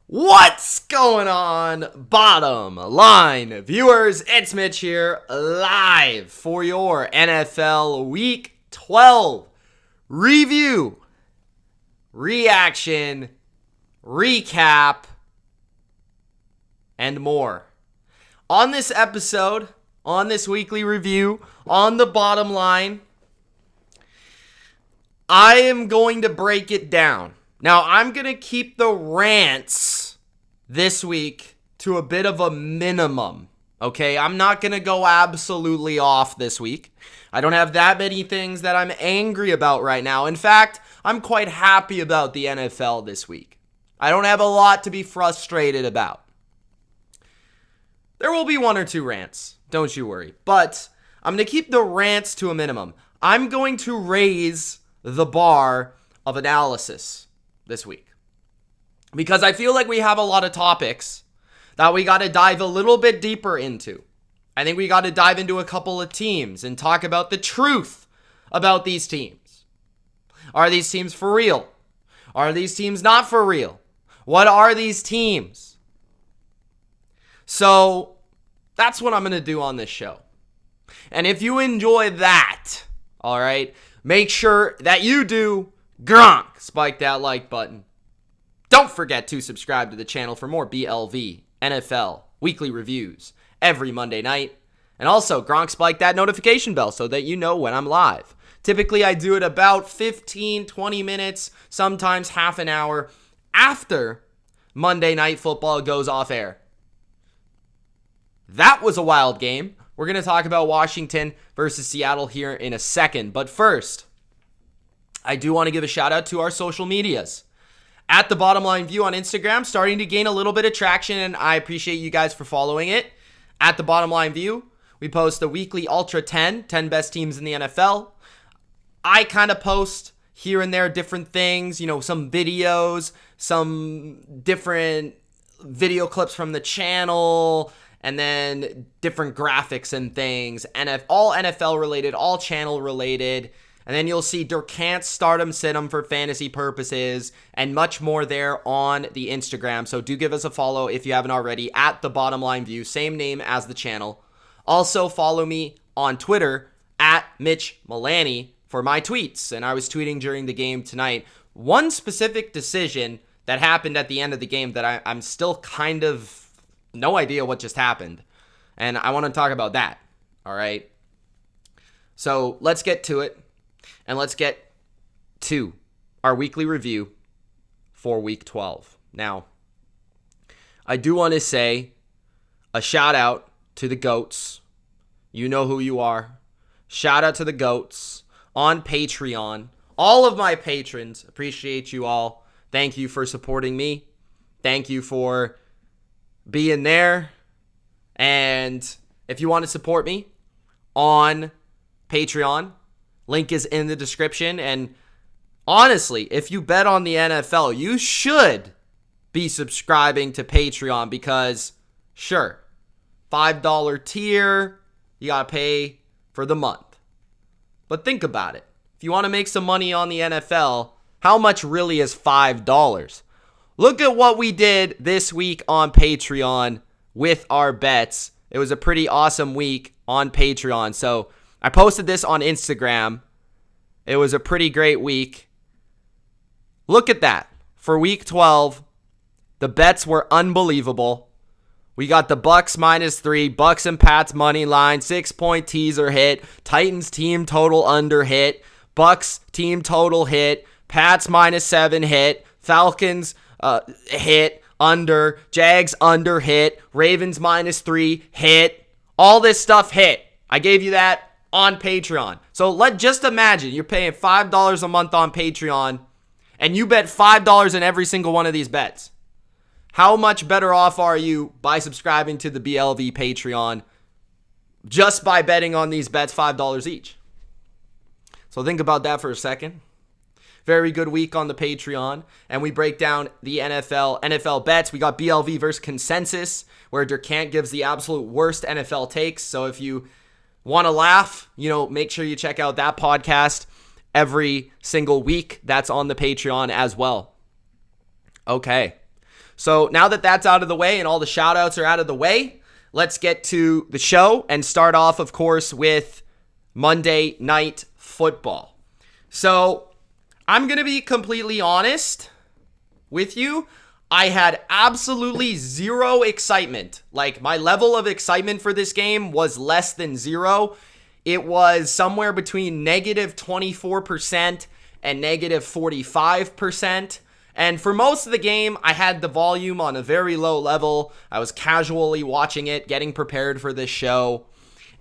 What's going on, bottom line viewers? It's Mitch here, live for your NFL Week 12 review, reaction, recap, and more. On this episode, on this weekly review, on the bottom line, I am going to break it down. Now, I'm going to keep the rants this week to a bit of a minimum, okay? I'm not going to go absolutely off this week. I don't have that many things that I'm angry about right now. In fact, I'm quite happy about the NFL this week. I don't have a lot to be frustrated about. There will be one or two rants, don't you worry. But I'm going to keep the rants to a minimum. I'm going to raise the bar of analysis this week, because I feel like we have a lot of topics that we got to dive a little bit deeper into. I think we got to dive into a couple of teams and talk about the truth about these teams. Are these teams for real? Are these teams not for real? What are these teams? So that's what I'm going to do on this show. And if you enjoy that, all right, make sure that you do Gronk, spike that like button. Don't forget to subscribe to the channel for more BLV, NFL, weekly reviews every Monday night. And also, Gronk, spike that notification bell so that you know when I'm live. Typically, I do it about 15, 20 minutes, sometimes half an hour after Monday Night Football goes off air. That was a wild game. We're going to talk about Washington versus Seattle here in a second. But first, I do want to give a shout out to our social medias. At TheBottomLineView on Instagram, starting to gain a little bit of traction, and I appreciate you guys for following it. At TheBottomLineView, we post the weekly Ultra 10 best teams in the NFL. I kind of post here and there different things, some videos, some different video clips from the channel, and then different graphics and things, all NFL related, all channel related. And then you'll see Durkant's Stardom Situm for fantasy purposes and much more there on the Instagram. So do give us a follow if you haven't already at TheBottomLineView, same name as the channel. Also follow me on Twitter at Mitch Milani for my tweets. And I was tweeting during the game tonight. One specific decision that happened at the end of the game that I'm still kind of no idea what just happened. And I want to talk about that. All right. So let's get to it. And let's get to our weekly review for Week 12. Now, I do want to say a shout out to the GOATs. You know who you are. Shout out to the GOATs on Patreon. All of my patrons, appreciate you all. Thank you for supporting me. Thank you for being there. And if you want to support me on Patreon, link is in the description. And honestly, if you bet on the NFL, you should be subscribing to Patreon because, sure, $5 tier, you got to pay for the month. But think about it. If you want to make some money on the NFL, how much really is $5? Look at what we did this week on Patreon with our bets. It was a pretty awesome week on Patreon. So I posted this on Instagram. It was a pretty great week. Look at that. For Week 12, the bets were unbelievable. We got the Bucks -3, Bucks and Pats money line, 6-point teaser hit, Titans team total under hit, Bucks team total hit, Pats -7 hit, Falcons hit, under, Jags under hit, Ravens -3 hit. All this stuff hit. I gave you that on Patreon. So just imagine you're paying $5 a month on Patreon and you bet $5 in every single one of these bets. How much better off are you by subscribing to the BLV Patreon just by betting on these bets $5 each? So think about that for a second. Very good week on the Patreon. And we break down the NFL bets. We got BLV versus Consensus, where Durkant gives the absolute worst NFL takes. So if you want to laugh, make sure you check out that podcast every single week. That's on the Patreon as well. Okay. So now that that's out of the way and all the shout outs are out of the way, let's get to the show and start off, of course, with Monday Night Football. So I'm going to be completely honest with you. I had absolutely zero excitement. Like, my level of excitement for this game was less than zero. It was somewhere between negative 24% and negative 45%. And for most of the game, I had the volume on a very low level. I was casually watching it, getting prepared for this show.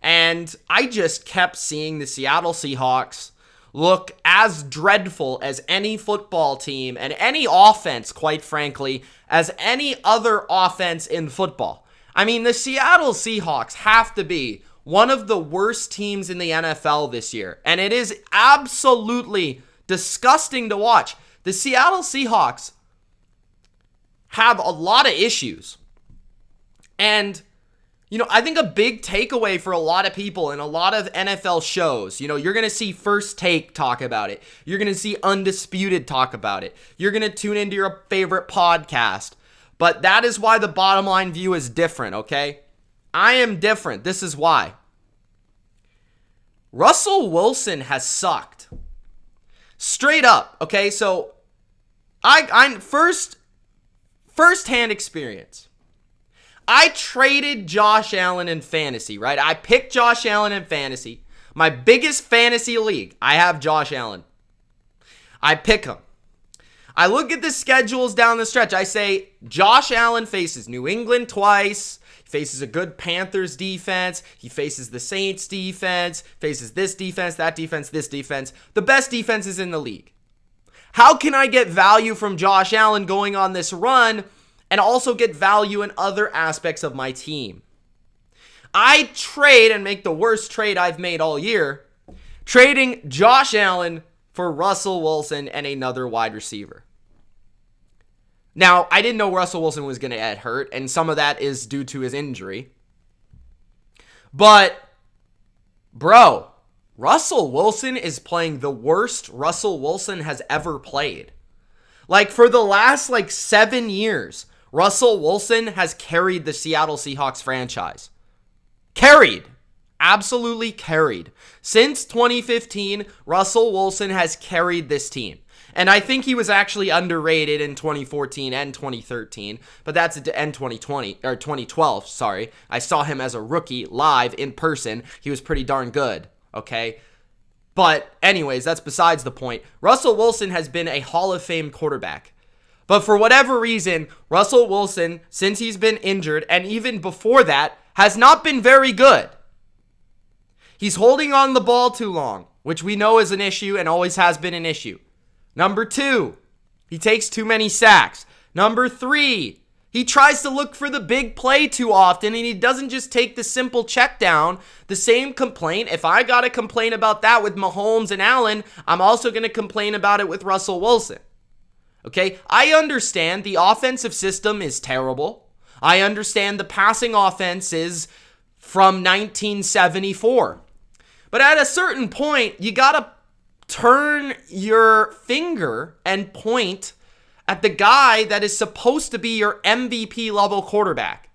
And I just kept seeing the Seattle Seahawks look as dreadful as any football team and any offense, quite frankly, as any other offense in football. I mean, the Seattle Seahawks have to be one of the worst teams in the NFL this year. And it is absolutely disgusting to watch. The Seattle Seahawks have a lot of issues. And I think a big takeaway for a lot of people in a lot of NFL shows, you're going to see First Take talk about it. You're going to see Undisputed talk about it. You're going to tune into your favorite podcast. But that is why the Bottom Line View is different, okay? I am different. This is why. Russell Wilson has sucked. Straight up, okay? So, I first-hand experience. I traded Josh Allen in fantasy, right? I picked Josh Allen in fantasy. My biggest fantasy league, I have Josh Allen. I pick him. I look at the schedules down the stretch. I say, Josh Allen faces New England twice. He faces a good Panthers defense. He faces the Saints defense. Faces this defense, that defense, this defense. The best defenses in the league. How can I get value from Josh Allen going on this run and also get value in other aspects of my team? I trade and make the worst trade I've made all year, trading Josh Allen for Russell Wilson and another wide receiver. Now, I didn't know Russell Wilson was going to get hurt, and some of that is due to his injury. But, bro, Russell Wilson is playing the worst Russell Wilson has ever played. Like, for the last, 7 years, Russell Wilson has carried the Seattle Seahawks franchise. Carried. Absolutely carried. Since 2015, Russell Wilson has carried this team. And I think he was actually underrated in 2014 and 2013, but that's and 2012, sorry. I saw him as a rookie live in person. He was pretty darn good, okay? But anyways, that's besides the point. Russell Wilson has been a Hall of Fame quarterback. But for whatever reason, Russell Wilson, since he's been injured, and even before that, has not been very good. He's holding on the ball too long, which we know is an issue and always has been an issue. Number 2, he takes too many sacks. Number 3, he tries to look for the big play too often, and he doesn't just take the simple check down. The same complaint, if I got to complain about that with Mahomes and Allen, I'm also going to complain about it with Russell Wilson. Okay, I understand the offensive system is terrible. I understand the passing offense is from 1974. But at a certain point, you got to turn your finger and point at the guy that is supposed to be your MVP level quarterback.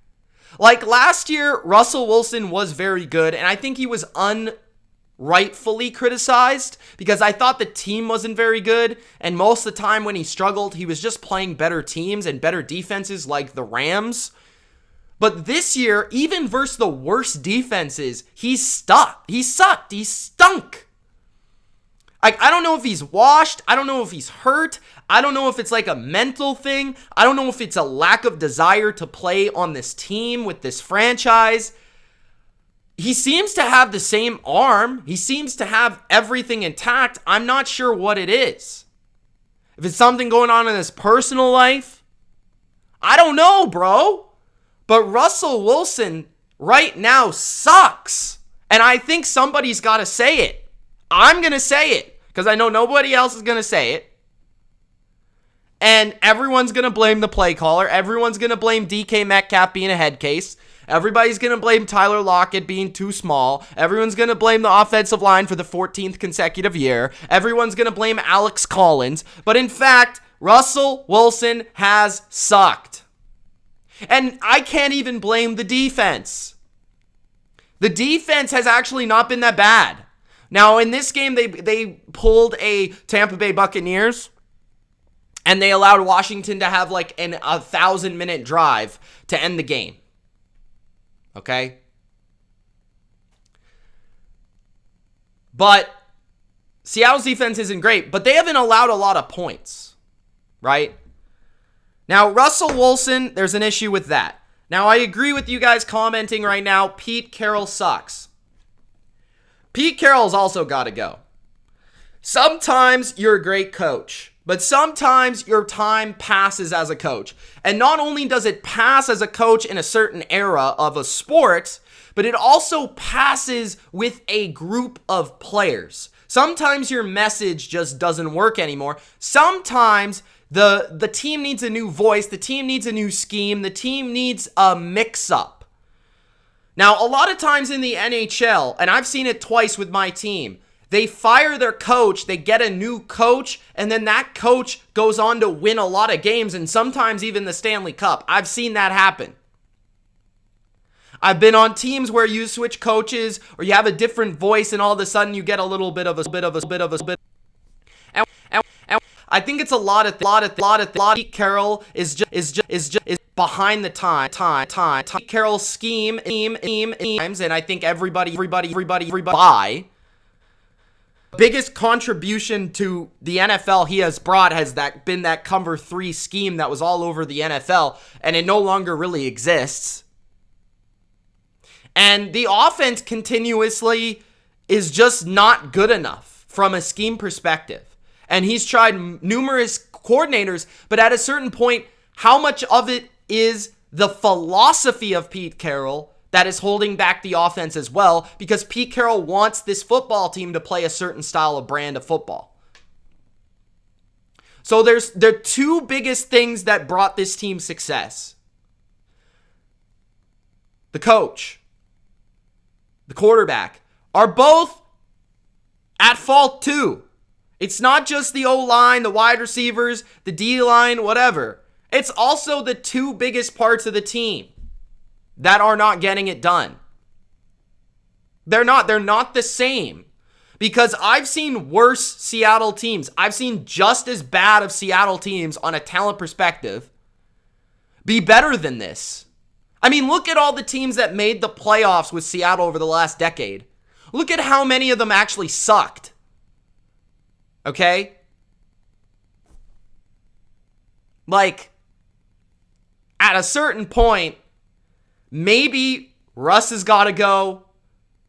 Like last year, Russell Wilson was very good, and I think he was unrightfully criticized because I thought the team wasn't very good, and most of the time when he struggled, he was just playing better teams and better defenses like the Rams. But this year, even versus the worst defenses, he sucked. He stunk. I don't know if he's washed. I don't know if he's hurt. I don't know if it's like a mental thing. I don't know if it's a lack of desire to play on this team with this franchise. He seems to have the same arm. He seems to have everything intact. I'm not sure what it is. If it's something going on in his personal life, I don't know, bro. But Russell Wilson right now sucks. And I think somebody's got to say it. I'm going to say it because I know nobody else is going to say it. And everyone's going to blame the play caller. Everyone's going to blame DK Metcalf being a head case. Everybody's going to blame Tyler Lockett being too small. Everyone's going to blame the offensive line for the 14th consecutive year. Everyone's going to blame Alex Collins. But in fact, Russell Wilson has sucked. And I can't even blame the defense. The defense has actually not been that bad. Now, in this game, they pulled a Tampa Bay Buccaneers, and they allowed Washington to have like a 1,000-minute drive to end the game. Okay? But Seattle's defense isn't great, but they haven't allowed a lot of points, right? Now, Russell Wilson, there's an issue with that. Now, I agree with you guys commenting right now, Pete Carroll sucks. Pete Carroll's also got to go. Sometimes you're a great coach, but sometimes your time passes as a coach. And not only does it pass as a coach in a certain era of a sport, but it also passes with a group of players. Sometimes your message just doesn't work anymore. Sometimes the team needs a new voice. The team needs a new scheme. The team needs a mix-up. Now, a lot of times in the NHL, and I've seen it twice with my team, they fire their coach, they get a new coach, and then that coach goes on to win a lot of games, and sometimes even the Stanley Cup. I've seen that happen. I've been on teams where you switch coaches, or you have a different voice, and all of a sudden you get a little bit of a. And I think it's a lot of Pete Carroll is behind the time. Pete Carroll's scheme, and I think everybody buy. Biggest contribution to the NFL he has brought has been that cover 3 scheme that was all over the NFL, and it no longer really exists. And the offense continuously is just not good enough from a scheme perspective. And he's tried numerous coordinators, but at a certain point, how much of it is the philosophy of Pete Carroll that is holding back the offense as well? Because Pete Carroll wants this football team to play a certain style of brand of football. So there are 2 biggest things that brought this team success. The coach, the quarterback, are both at fault too. It's not just the O-line, the wide receivers, the D-line, whatever. It's also the 2 biggest parts of the team that are not getting it done. They're not the same. Because I've seen worse Seattle teams. I've seen just as bad of Seattle teams on a talent perspective be better than this. I mean, look at all the teams that made the playoffs with Seattle over the last decade. Look at how many of them actually sucked. Okay? Like, at a certain point, maybe Russ has got to go,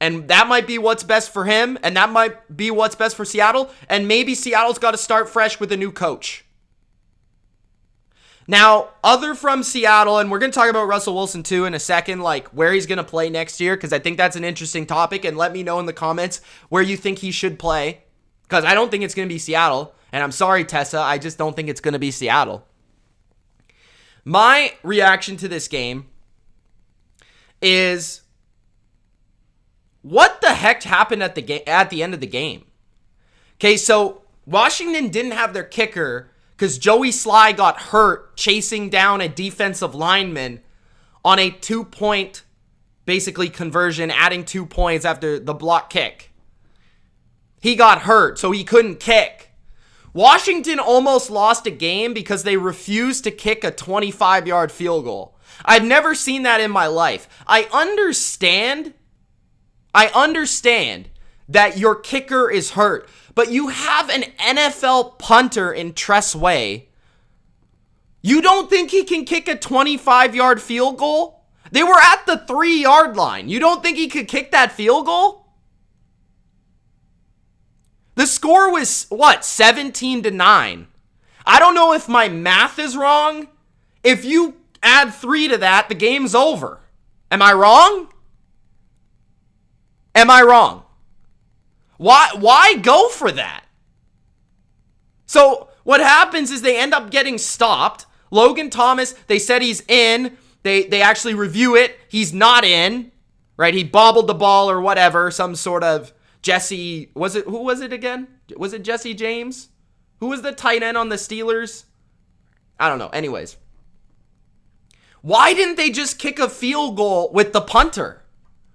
and that might be what's best for him, and that might be what's best for Seattle, and maybe Seattle's got to start fresh with a new coach. Now, other from Seattle, and we're going to talk about Russell Wilson too in a second, like where he's going to play next year, because I think that's an interesting topic, and let me know in the comments where you think he should play, because I don't think it's going to be Seattle, and I'm sorry, Tessa, I just don't think it's going to be Seattle. My reaction to this game is, what the heck happened at the end of the game? Okay, so Washington didn't have their kicker because Joey Sly got hurt chasing down a defensive lineman on a 2-point, basically, conversion, adding 2 points after the block kick. He got hurt, so he couldn't kick. Washington almost lost a game because they refused to kick a 25-yard field goal. I've never seen that in my life. I understand that your kicker is hurt, but you have an NFL punter in Tress Way. You don't think he can kick a 25-yard field goal? They were at the 3-yard line. You don't think he could kick that field goal? The score was, 17-9. I don't know if my math is wrong. If you add 3 to that, the game's over. Am I wrong? Am I wrong? Why go for that? So what happens is they end up getting stopped. Logan Thomas, they said he's in. They actually review it. He's not in. Right? He bobbled the ball or whatever. Some sort of Jesse, who was it again? Was it Jesse James? Who was the tight end on the Steelers? I don't know. Anyways. Why didn't they just kick a field goal with the punter?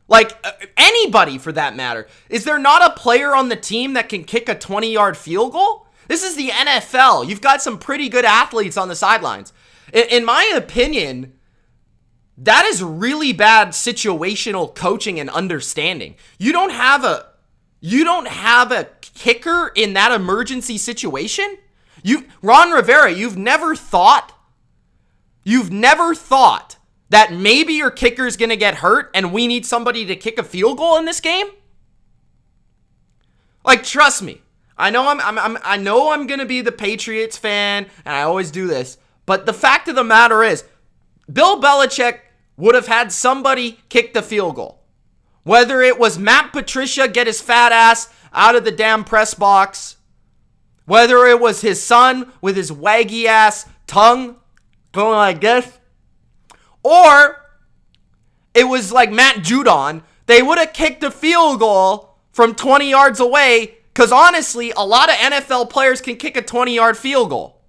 Like, anybody for that matter. Is there not a player on the team that can kick a 20-yard field goal? This is the NFL. You've got some pretty good athletes on the sidelines. In my opinion, that is really bad situational coaching and understanding. You don't have a kicker in that emergency situation? Ron Rivera, you've never thought that maybe your kicker is going to get hurt and we need somebody to kick a field goal in this game? Like, trust me. I know I'm going to be the Patriots fan, and I always do this, but the fact of the matter is, Bill Belichick would have had somebody kick the field goal. Whether it was Matt Patricia get his fat ass out of the damn press box, whether it was his son with his waggy ass tongue going like this, or it was like Matt Judon, they would have kicked a field goal from 20 yards away, because honestly, a lot of NFL players can kick a 20-yard field goal.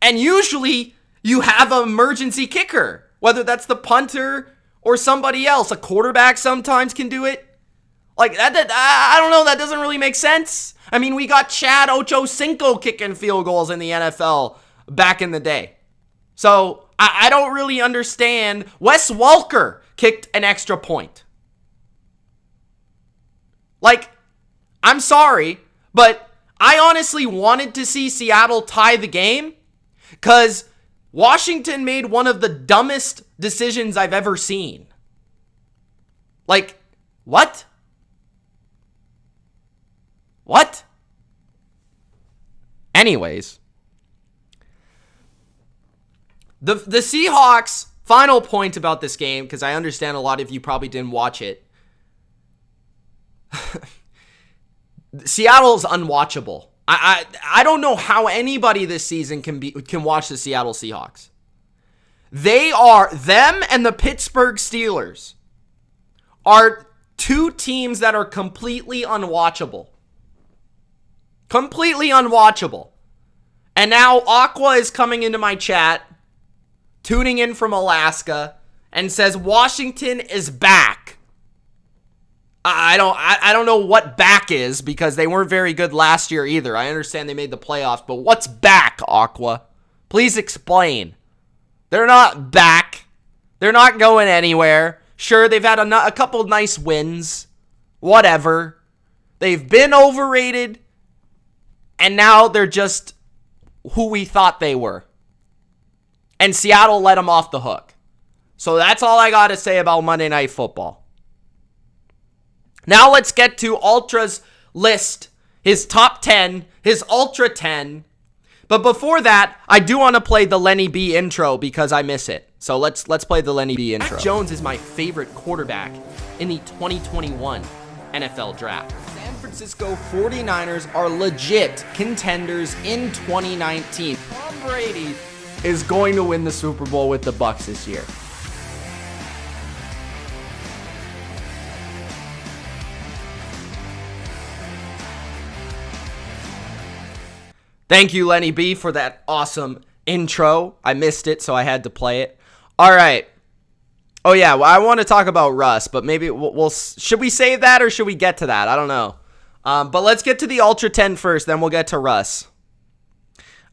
And usually, you have an emergency kicker, whether that's the punter or somebody else. A quarterback sometimes can do it. Like, I don't know, that doesn't really make sense. I mean, we got Chad Ochocinco kicking field goals in the NFL back in the day. So, I don't really understand. Wes Welker kicked an extra point. Like, I'm sorry, but I honestly wanted to see Seattle tie the game because Washington made one of the dumbest decisions I've ever seen. Like, what? What? Anyways, the Seahawks, final point about this game, because I understand a lot of you probably didn't watch it. Seattle's unwatchable. I don't know how anybody this season can watch the Seattle Seahawks. Them and the Pittsburgh Steelers are two teams that are completely unwatchable. Completely unwatchable. And now Aqua is coming into my chat, tuning in from Alaska, and says Washington is back. I don't know what back is, because they weren't very good last year either. I understand they made the playoffs, but what's back, Aqua? Please explain. They're not back. They're not going anywhere. Sure, they've had a couple nice wins. Whatever. They've been overrated, and now they're just who we thought they were. And Seattle let them off the hook. So that's all I got to say about Monday Night Football. Now let's get to Ultra's list, his top 10, his Ultra 10. But before that, I do want to play the Lenny B intro because I miss it. So let's play the Lenny B intro. Mac Jones is my favorite quarterback in the 2021 NFL Draft. San Francisco 49ers are legit contenders in 2019. Tom Brady is going to win the Super Bowl with the Bucs this year. Thank you, Lenny B, for that awesome intro. I missed it, so I had to play it. All right. Oh, yeah, well, I want to talk about Russ, but maybe we'll should we save that or should we get to that? I don't know. But let's get to the Ultra 10 first, then we'll get to Russ.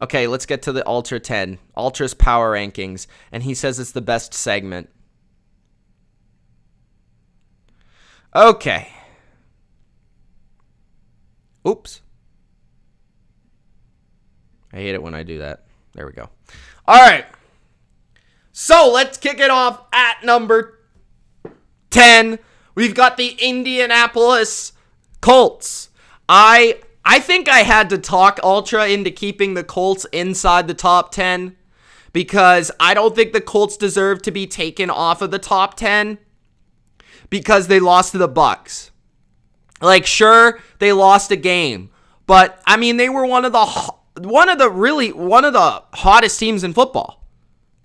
Okay, let's get to the Ultra 10. Ultra's power rankings, and he says it's the best segment. Okay. Oops. I hate it when I do that. There we go. All right. So let's kick it off at number 10. We've got the Indianapolis Colts. I think I had to talk Ultra into keeping the Colts inside the top 10 because I don't think the Colts deserve to be taken off of the top 10 because they lost to the Bucs. Like, sure, they lost a game, but I mean, they were one of the hottest teams in football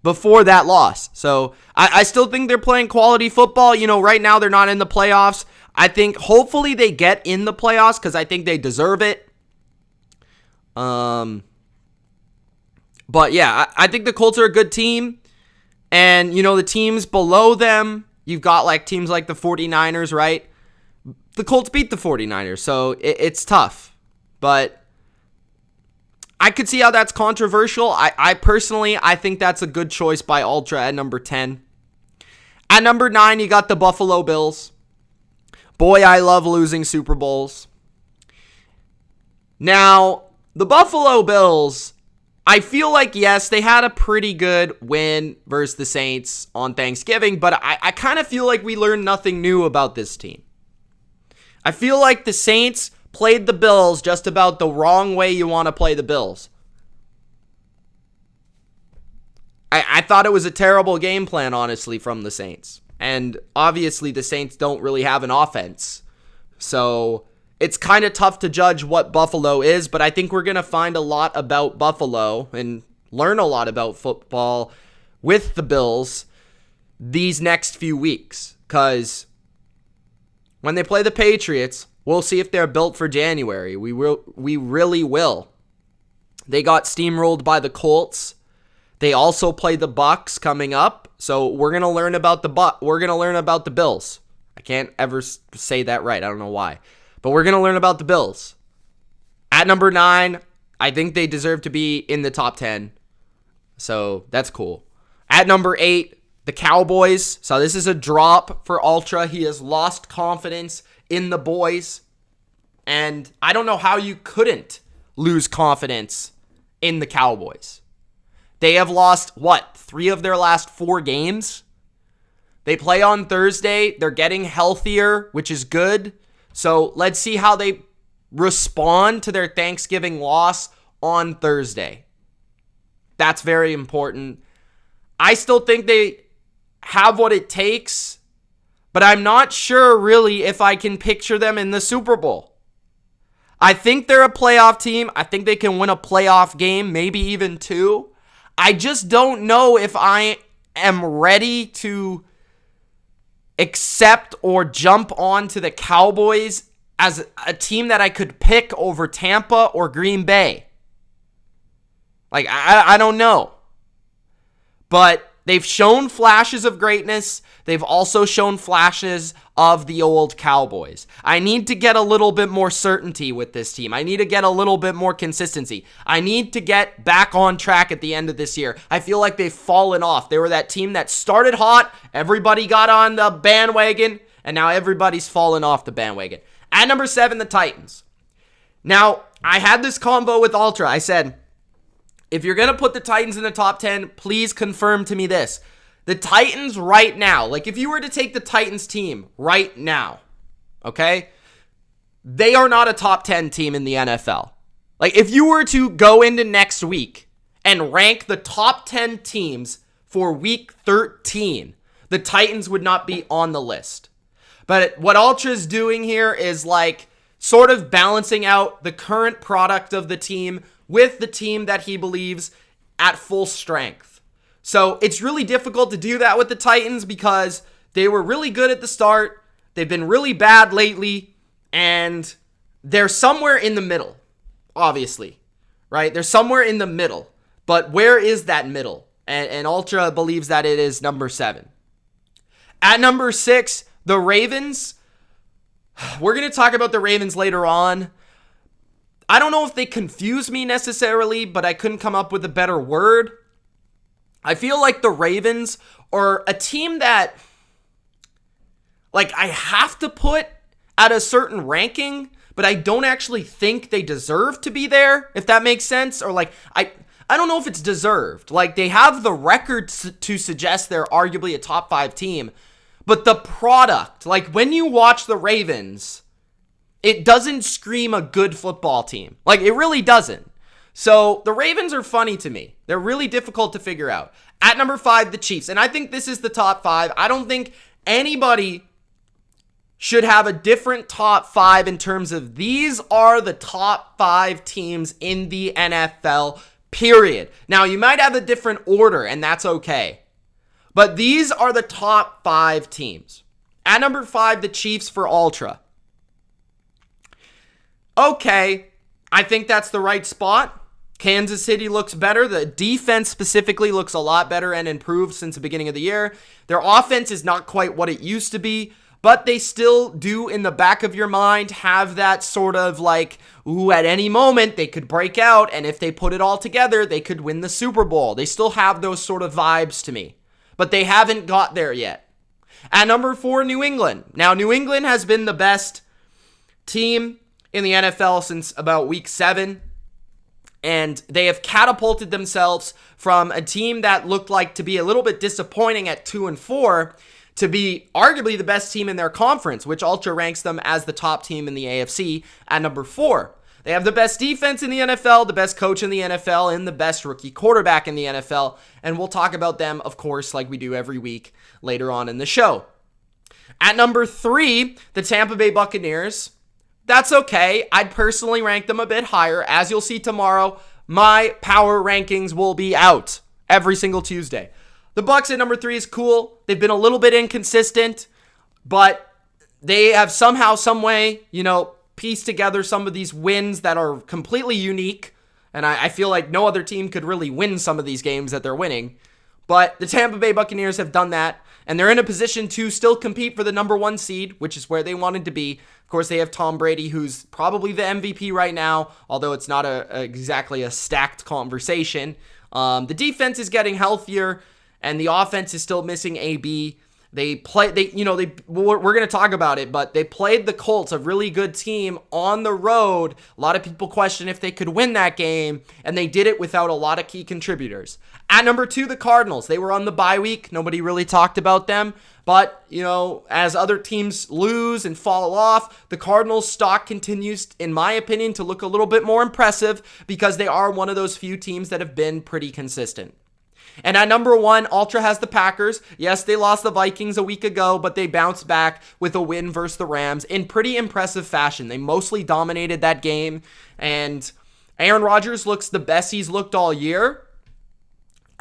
before that loss. So I still think they're playing quality football. You know, right now they're not in the playoffs. I think hopefully they get in the playoffs because I think they deserve it. But yeah, I think the Colts are a good team. And, the teams below them, you've got like teams like the 49ers, right? The Colts beat the 49ers, so it's tough. But I could see how that's controversial. I personally think that's a good choice by Ultra at number 10. At number 9, you got the Buffalo Bills. Boy, I love losing Super Bowls. Now, the Buffalo Bills, I feel like, yes, they had a pretty good win versus the Saints on Thanksgiving, but I kind of feel like we learned nothing new about this team. I feel like the Saints played the Bills just about the wrong way you want to play the Bills. I thought it was a terrible game plan, honestly, from the Saints. And obviously the Saints don't really have an offense. So it's kind of tough to judge what Buffalo is, but I think we're going to find a lot about Buffalo and learn a lot about football with the Bills these next few weeks. Because when they play the Patriots, we'll see if they're built for January. We really will. They got steamrolled by the Colts. They also play the Bucs coming up, so we're gonna learn about the Bills. I can't ever say that right. I don't know why, but we're gonna learn about the Bills. At number 9, I think they deserve to be in the top 10, so that's cool. At number 8, the Cowboys. So this is a drop for Ultra. He has lost confidence in the boys, and I don't know how you couldn't lose confidence in the Cowboys. They have lost, 3 of their last 4 games? They play on Thursday. They're getting healthier, which is good. So let's see how they respond to their Thanksgiving loss on Thursday. That's very important. I still think they have what it takes, but I'm not sure really if I can picture them in the Super Bowl. I think they're a playoff team. I think they can win a playoff game, maybe even 2. I just don't know if I am ready to accept or jump onto the Cowboys as a team that I could pick over Tampa or Green Bay. Like, I don't know. But they've shown flashes of greatness. They've also shown flashes of the old Cowboys. I need to get a little bit more certainty with this team. I need to get a little bit more consistency. I need to get back on track at the end of this year. I feel like they've fallen off. They were that team that started hot. Everybody got on the bandwagon, and now everybody's fallen off the bandwagon. At number 7, the Titans. Now, I had this combo with Ultra. I said, if you're going to put the Titans in the top 10, please confirm to me this. The Titans right now, like if you were to take the Titans team right now, okay, they are not a top 10 team in the NFL. Like if you were to go into next week and rank the top 10 teams for week 13, the Titans would not be on the list. But what Ultra's doing here is like sort of balancing out the current product of the team with the team that he believes at full strength. So it's really difficult to do that with the Titans because they were really good at the start. They've been really bad lately, and they're somewhere in the middle, obviously, right? They're somewhere in the middle, but where is that middle? And Ultra believes that it is number 7. At number 6, the Ravens. We're going to talk about the Ravens later on. I don't know if they confuse me necessarily, but I couldn't come up with a better word. I feel like the Ravens are a team that, like, I have to put at a certain ranking, but I don't actually think they deserve to be there, if that makes sense. Or, like, I don't know if it's deserved. Like, they have the record to suggest they're arguably a top 5 team, but the product, like, when you watch the Ravens, it doesn't scream a good football team. Like, it really doesn't. So the Ravens are funny to me. They're really difficult to figure out. At number 5, the Chiefs. And I think this is the top 5. I don't think anybody should have a different top 5 in terms of these are the top 5 teams in the NFL, period. Now, you might have a different order, and that's okay. But these are the top 5 teams. At number 5, the Chiefs for Ultra. Okay, I think that's the right spot. Kansas City looks better. The defense specifically looks a lot better and improved since the beginning of the year. Their offense is not quite what it used to be, but they still do, in the back of your mind, have that sort of like, ooh, at any moment they could break out, and if they put it all together, they could win the Super Bowl. They still have those sort of vibes to me, but they haven't got there yet. At number 4, New England. Now, New England has been the best team in the NFL since about week 7. And they have catapulted themselves from a team that looked like to be a little bit disappointing at 2-4 to be arguably the best team in their conference, which Ultra ranks them as the top team in the AFC at number 4. They have the best defense in the NFL, the best coach in the NFL, and the best rookie quarterback in the NFL. And we'll talk about them, of course, like we do every week later on in the show. At number 3, the Tampa Bay Buccaneers. That's okay. I'd personally rank them a bit higher. As you'll see tomorrow, my power rankings will be out every single Tuesday. The Bucs at number 3 is cool. They've been a little bit inconsistent, but they have somehow, some way, pieced together some of these wins that are completely unique. And I feel like no other team could really win some of these games that they're winning. But the Tampa Bay Buccaneers have done that, and they're in a position to still compete for the number 1 seed, which is where they wanted to be. Of course, they have Tom Brady, who's probably the MVP right now, although it's not exactly a stacked conversation. The defense is getting healthier, and the offense is still missing AB. We're going to talk about it, but they played the Colts, a really good team, on the road. A lot of people question if they could win that game, and they did it without a lot of key contributors. At number 2, the Cardinals. They were on the bye week. Nobody really talked about them, but, as other teams lose and fall off, the Cardinals' stock continues, in my opinion, to look a little bit more impressive because they are one of those few teams that have been pretty consistent. And at number 1, Ultra has the Packers. Yes, they lost the Vikings a week ago, but they bounced back with a win versus the Rams in pretty impressive fashion. They mostly dominated that game, and Aaron Rodgers looks the best he's looked all year.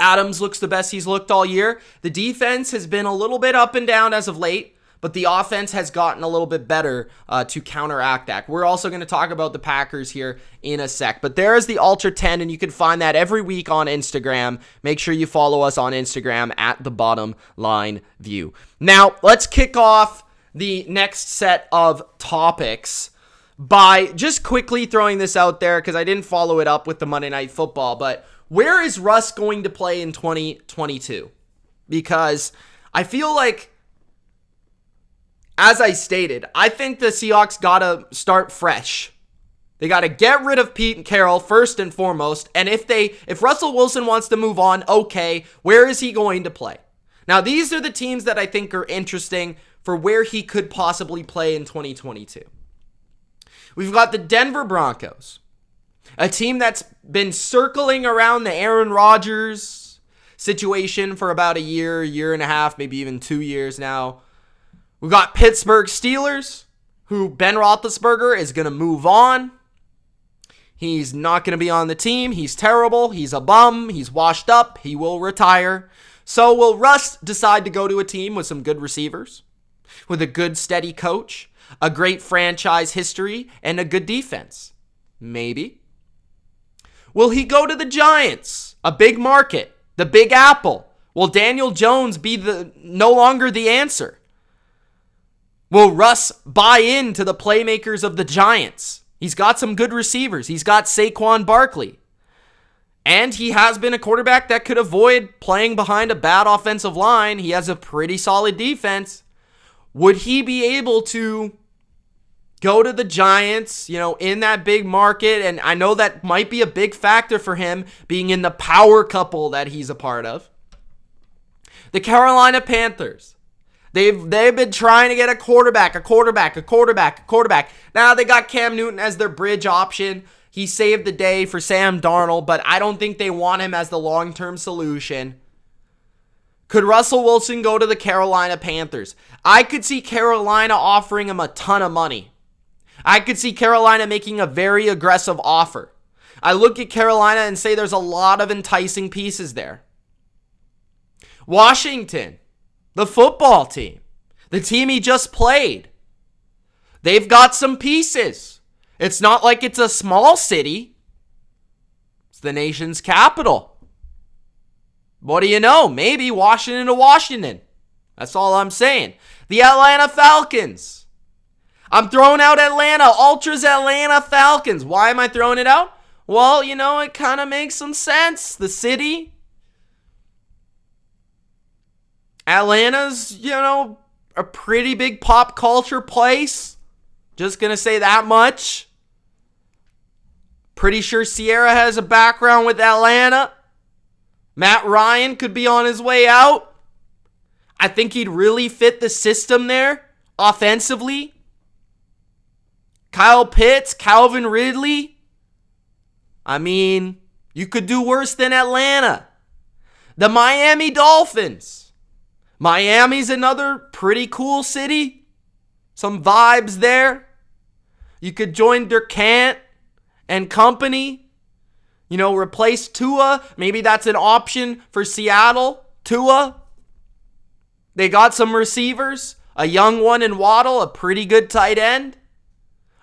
Adams looks the best he's looked all year. The defense has been a little bit up and down as of late, but the offense has gotten a little bit better to counteract that. We're also going to talk about the Packers here in a sec. But there is the Ultra 10, and you can find that every week on Instagram. Make sure you follow us on Instagram at TheBottomLineView. Now, let's kick off the next set of topics by just quickly throwing this out there because I didn't follow it up with the Monday Night Football. But where is Russ going to play in 2022? Because I feel like, as I stated, I think the Seahawks got to start fresh. They got to get rid of Pete and Carroll first and foremost. And if Russell Wilson wants to move on, okay, where is he going to play? Now, these are the teams that I think are interesting for where he could possibly play in 2022. We've got the Denver Broncos, a team that's been circling around the Aaron Rodgers situation for about a year and a half, maybe even 2 years now. We've got Pittsburgh Steelers, who Ben Roethlisberger is going to move on. He's not going to be on the team. He's terrible. He's a bum. He's washed up. He will retire. So will Russ decide to go to a team with some good receivers, with a good steady coach, a great franchise history, and a good defense? Maybe. Will he go to the Giants, a big market, the Big Apple? Will Daniel Jones be no longer the answer? Will Russ buy into the playmakers of the Giants? He's got some good receivers. He's got Saquon Barkley. And he has been a quarterback that could avoid playing behind a bad offensive line. He has a pretty solid defense. Would he be able to go to the Giants, in that big market? And I know that might be a big factor for him being in the power couple that he's a part of. The Carolina Panthers. They've been trying to get a quarterback. Now they got Cam Newton as their bridge option. He saved the day for Sam Darnold, but I don't think they want him as the long-term solution. Could Russell Wilson go to the Carolina Panthers? I could see Carolina offering him a ton of money. I could see Carolina making a very aggressive offer. I look at Carolina and say there's a lot of enticing pieces there. Washington, the football team, the team he just played, they've got some pieces. It's not like it's a small city. It's the nation's capital. What do you know? Maybe Washington to Washington. That's all I'm saying. The Atlanta Falcons. I'm throwing out Atlanta. Ultras Atlanta Falcons. Why am I throwing it out? Well, it kind of makes some sense. The city. Atlanta's, a pretty big pop culture place. Just going to say that much. Pretty sure Sierra has a background with Atlanta. Matt Ryan could be on his way out. I think he'd really fit the system there offensively. Kyle Pitts, Calvin Ridley. I mean, you could do worse than Atlanta. The Miami Dolphins. Miami's another pretty cool city. Some vibes there. You could join Durant and company. Replace Tua. Maybe that's an option for Seattle. Tua. They got some receivers. A young one in Waddle, a pretty good tight end.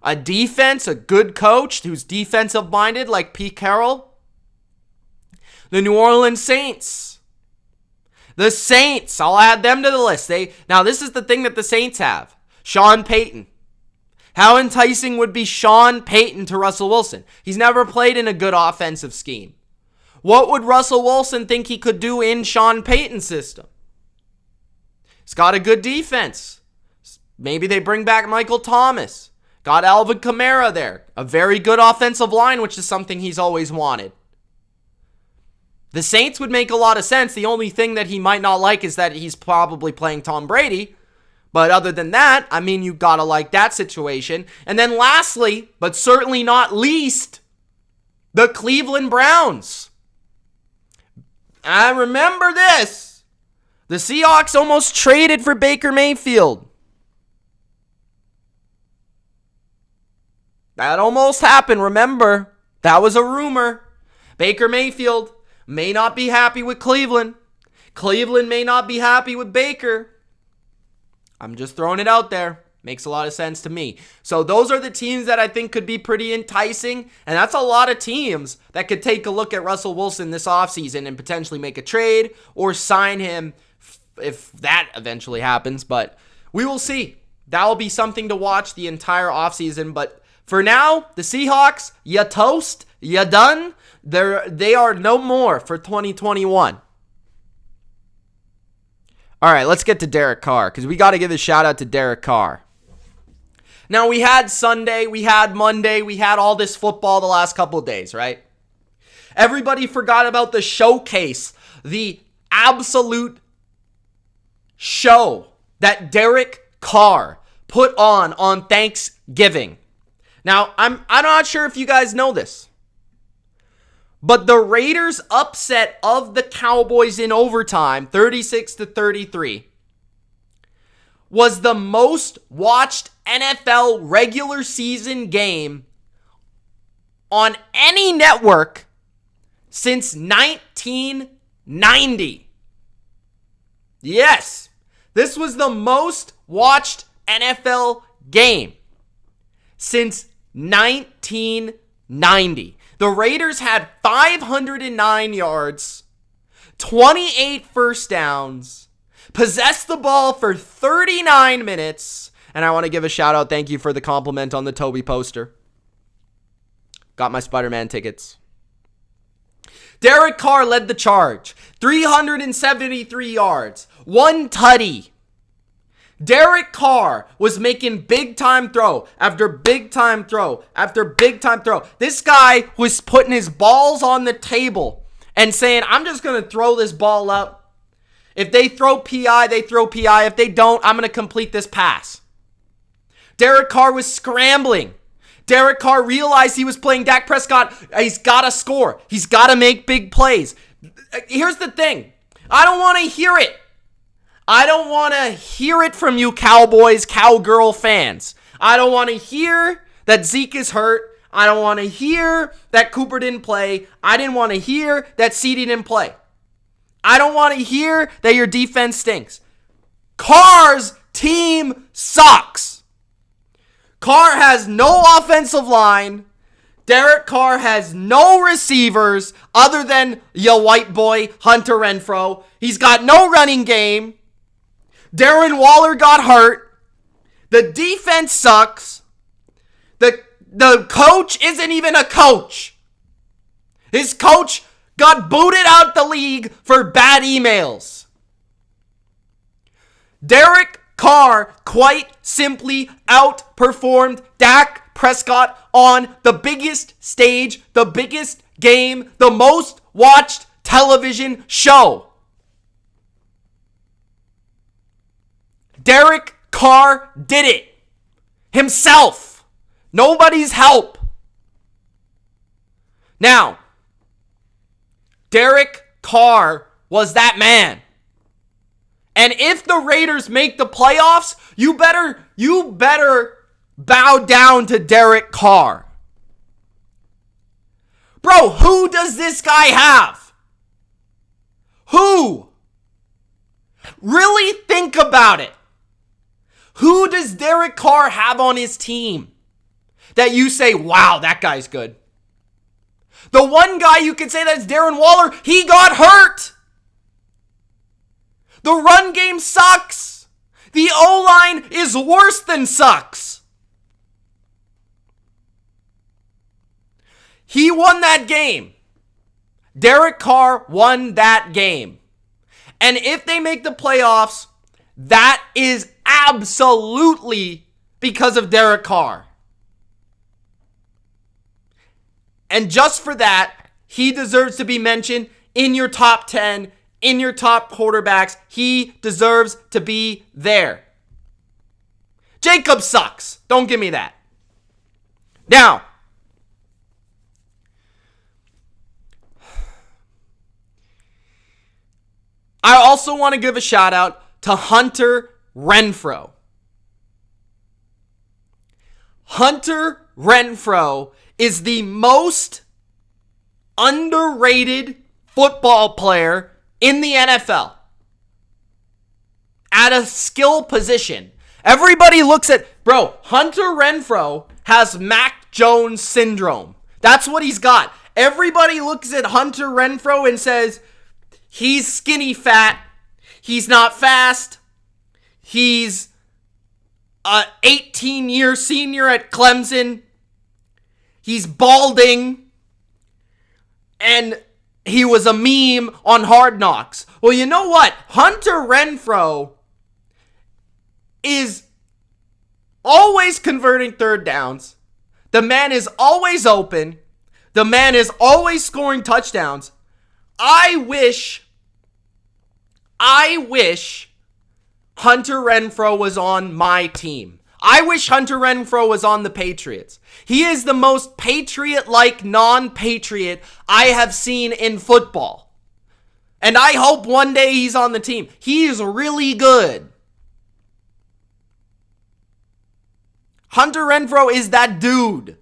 A defense, a good coach who's defensive-minded like Pete Carroll. The New Orleans Saints. The Saints, I'll add them to the list. Now, this is the thing that the Saints have. Sean Payton. How enticing would be Sean Payton to Russell Wilson? He's never played in a good offensive scheme. What would Russell Wilson think he could do in Sean Payton's system? He's got a good defense. Maybe they bring back Michael Thomas. Got Alvin Kamara there. A very good offensive line, which is something he's always wanted. The Saints would make a lot of sense. The only thing that he might not like is that he's probably playing Tom Brady. But other than that, you gotta like that situation. And then lastly, but certainly not least, the Cleveland Browns. I remember this. The Seahawks almost traded for Baker Mayfield. That almost happened, remember. That was a rumor. Baker Mayfield may not be happy with Cleveland. Cleveland may not be happy with Baker. I'm just throwing it out there. Makes a lot of sense to me. So those are the teams that I think could be pretty enticing. And that's a lot of teams that could take a look at Russell Wilson this offseason and potentially make a trade or sign him if that eventually happens. But we will see. That will be something to watch the entire offseason. But for now, the Seahawks, ya toast, ya done. They are no more for 2021. All right, let's get to Derek Carr because we got to give a shout out to Derek Carr. Now, we had Sunday, we had Monday, we had all this football the last couple of days, right? Everybody forgot about the showcase, the absolute show that Derek Carr put on Thanksgiving. Now, I'm not sure if you guys know this, but the Raiders' upset of the Cowboys in overtime, 36-33, was the most watched NFL regular season game on any network since 1990. Yes, this was the most watched NFL game since 1990. The Raiders had 509 yards, 28 first downs, possessed the ball for 39 minutes, and I want to give a shout out, thank you for the compliment on the Toby poster. Got my Spider-Man tickets. Derek Carr led the charge, 373 yards, 1 tutty. Derek Carr was making big-time throw after big-time throw after big-time throw. This guy was putting his balls on the table and saying, I'm just going to throw this ball up. If they throw PI, they throw PI. If they don't, I'm going to complete this pass. Derek Carr was scrambling. Derek Carr realized he was playing Dak Prescott. He's got to score. He's got to make big plays. Here's the thing. I don't want to hear it. I don't want to hear it from you Cowboys, Cowgirl fans. I don't want to hear that Zeke is hurt. I don't want to hear that Cooper didn't play. I didn't want to hear that CeeDee didn't play. I don't want to hear that your defense stinks. Carr's team sucks. Carr has no offensive line. Derek Carr has no receivers other than your white boy, Hunter Renfro. He's got no running game. Darren Waller got hurt. The defense sucks. The coach isn't even a coach. His coach got booted out the league for bad emails. Derek Carr quite simply outperformed Dak Prescott on the biggest stage, the biggest game, the most watched television show. Derek Carr did it himself. Nobody's help. Now, Derek Carr was that man. And if the Raiders make the playoffs, you better bow down to Derek Carr. Bro, who does this guy have? Who? Really think about it. Who does Derek Carr have on his team that you say, wow, that guy's good? The one guy you could say that's Darren Waller, he got hurt. The run game sucks. The O-line is worse than sucks. He won that game. Derek Carr won that game. And if they make the playoffs, that is absolutely because of Derek Carr. And just for that, he deserves to be mentioned in your top 10, in your top quarterbacks. He deserves to be there. Jacob sucks. Don't give me that. Now, I also want to give a shout out to Hunter Renfro. Hunter Renfro is the most underrated football player in the NFL at a skill position. Everybody looks at, bro, Hunter Renfro has Mac Jones syndrome. That's what he's got. Everybody looks at Hunter Renfro and says, he's skinny fat, he's not fast, he's an 18-year senior at Clemson, he's balding, and he was a meme on Hard Knocks. Well, you know what? Hunter Renfro is always converting third downs. The man is always open. The man is always scoring touchdowns. I wish Hunter Renfro was on my team. I wish Hunter Renfro was on the Patriots. He is the most Patriot-like non-Patriot I have seen in football. And I hope one day he's on the team. He is really good. Hunter Renfro is that dude.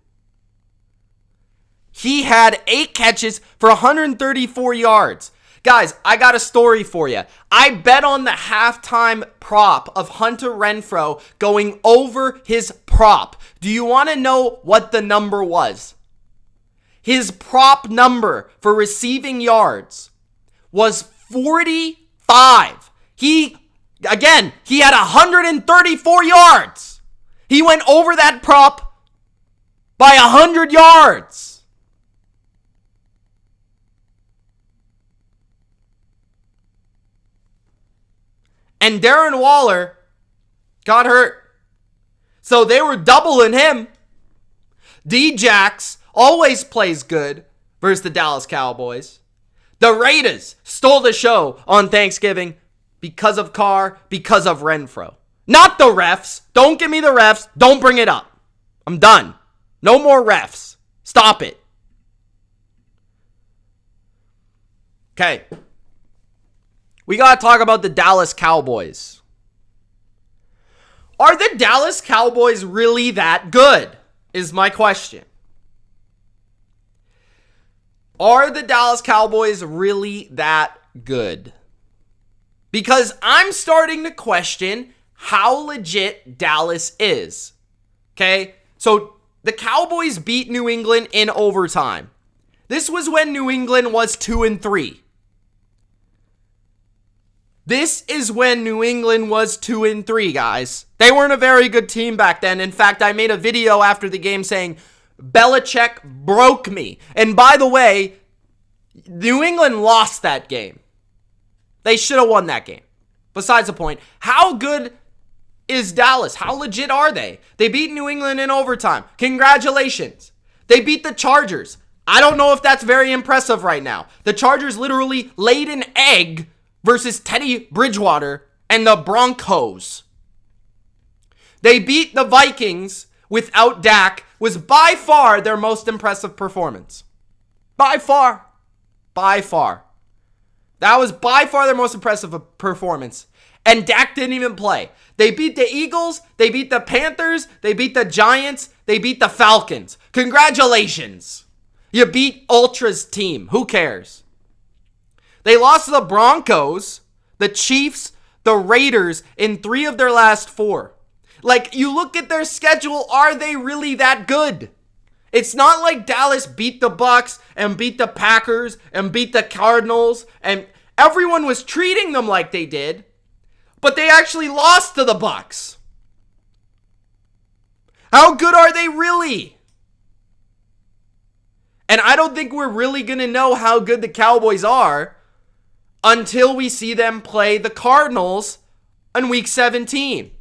He had 8 catches for 134 yards. Guys, I got a story for you. I bet on the halftime prop of Hunter Renfro going over his prop. Do you want to know what the number was? His prop number for receiving yards was 45. He had 134 yards. He went over that prop by 100 yards. And Darren Waller got hurt. So they were doubling him. D-Jax always plays good versus the Dallas Cowboys. The Raiders stole the show on Thanksgiving because of Carr, because of Renfro. Not the refs. Don't give me the refs. Don't bring it up. I'm done. No more refs. Stop it. Okay. We got to talk about the Dallas Cowboys. Are the Dallas Cowboys really that good? Is my question. Are the Dallas Cowboys really that good? Because I'm starting to question how legit Dallas is. Okay? So The Cowboys beat New England in overtime. This was when New England was 2-3. This is when New England was 2-3, guys. They weren't a very good team back then. In fact, I made a video after the game saying, Belichick broke me. And by the way, New England lost that game. They should have won that game. Besides the point, how good is Dallas? How legit are they? They beat New England in overtime. Congratulations. They beat the Chargers. I don't know if that's very impressive right now. The Chargers literally laid an egg versus Teddy Bridgewater and the Broncos. They beat the Vikings without Dak. Was by far their most impressive performance. By far. By far. That was by far their most impressive performance. And Dak didn't even play. They beat the Eagles. They beat the Panthers. They beat the Giants. They beat the Falcons. Congratulations. You beat Ultra's team. Who cares? They lost to the Broncos, the Chiefs, the Raiders in 3 of their last 4. Like, you look at their schedule, are they really that good? It's not like Dallas beat the Bucs and beat the Packers and beat the Cardinals and everyone was treating them like they did, but they actually lost to the Bucs. How good are they really? And I don't think we're really going to know how good the Cowboys are until we see them play the Cardinals in Week 17.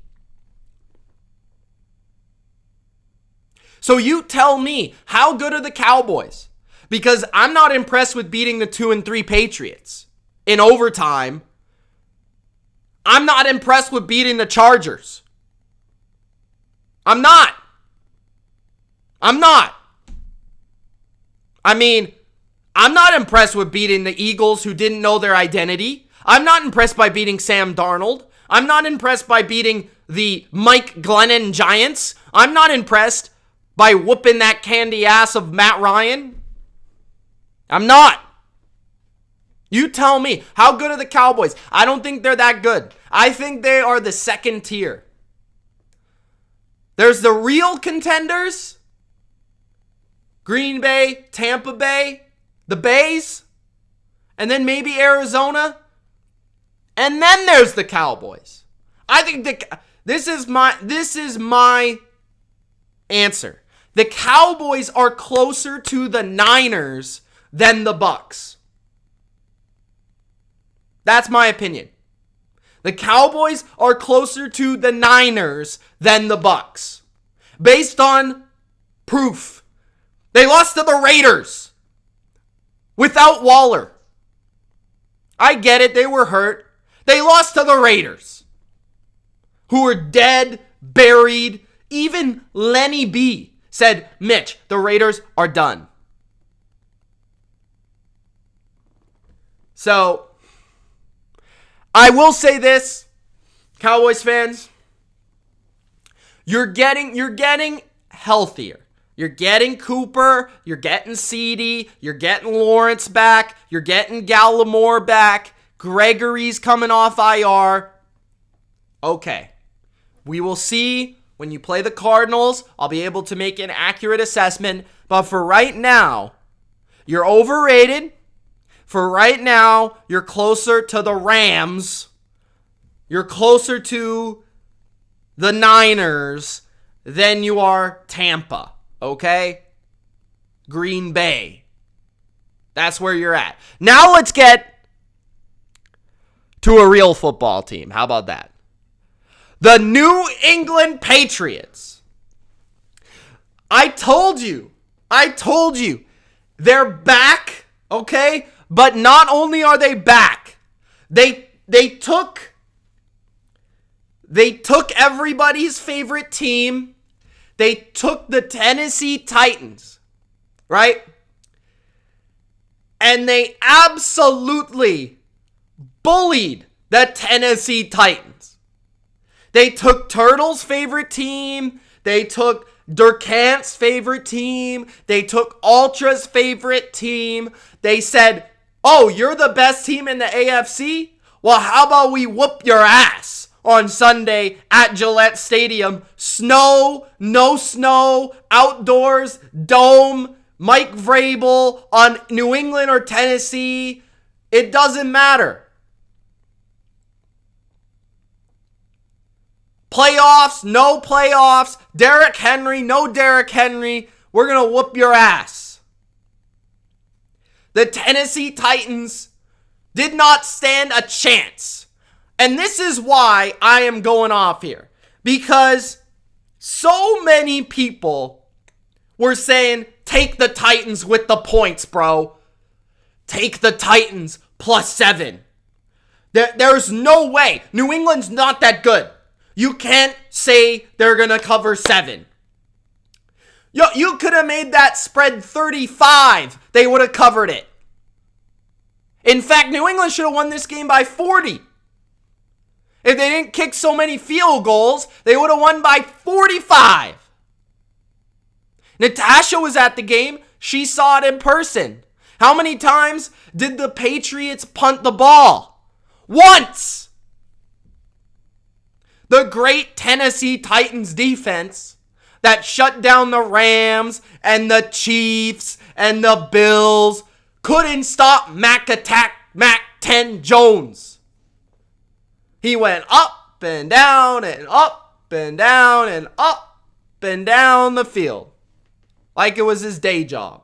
So you tell me, how good are the Cowboys? Because I'm not impressed with beating the 2-3 Patriots in overtime. I'm not impressed with beating the Chargers. I'm not. I mean, I'm not impressed with beating the Eagles who didn't know their identity. I'm not impressed by beating Sam Darnold. I'm not impressed by beating the Mike Glennon Giants. I'm not impressed by whooping that candy ass of Matt Ryan. I'm not. You tell me, how good are the Cowboys? I don't think they're that good. I think they are the second tier. There's the real contenders. Green Bay, Tampa Bay, the Bays, and then maybe Arizona. And then there's the Cowboys. I think this is my answer. The Cowboys are closer to the Niners than the Bucs. That's my opinion. The Cowboys are closer to the Niners than the Bucs. Based on proof. They lost to the Raiders without Waller. I get it, they were hurt. They lost to the Raiders, who were dead, buried. Even Lenny B said, Mitch, the Raiders are done. So, I will say this, Cowboys fans, you're getting healthier. You're getting Cooper, you're getting CeeDee, you're getting Lawrence back, you're getting Gallimore back, Gregory's coming off IR. Okay, we will see when you play the Cardinals. I'll be able to make an accurate assessment, but for right now, you're overrated. For right now, you're closer to the Rams. You're closer to the Niners than you are Tampa. Okay? Green Bay. That's where you're at. Now let's get to a real football team. How about that? The New England Patriots. I told you. They're back, okay? But not only are they back, they took everybody's favorite team. They took the Tennessee Titans, right? And they absolutely bullied the Tennessee Titans. They took Turtle's favorite team. They took Durkant's favorite team. They took Ultra's favorite team. They said, oh, you're the best team in the AFC? Well, how about we whoop your ass? on Sunday at Gillette Stadium. Snow, no snow, outdoors, dome, Mike Vrabel on New England or Tennessee. It doesn't matter. Playoffs, no playoffs. Derrick Henry, no Derrick Henry. We're going to whoop your ass. The Tennessee Titans did not stand a chance. And this is why I am going off here. Because so many people were saying, take the Titans with the points, bro. Take the Titans +7. There's no way. New England's not that good. You can't say they're going to cover 7. You could have made that spread 35. They would have covered it. In fact, New England should have won this game by 40. If they didn't kick so many field goals, they would have won by 45. Natasha was at the game. She saw it in person. How many times did the Patriots punt the ball? Once! The great Tennessee Titans defense that shut down the Rams and the Chiefs and the Bills couldn't stop Mac 10 Jones. He went up and down and up and down and up and down the field like it was his day job.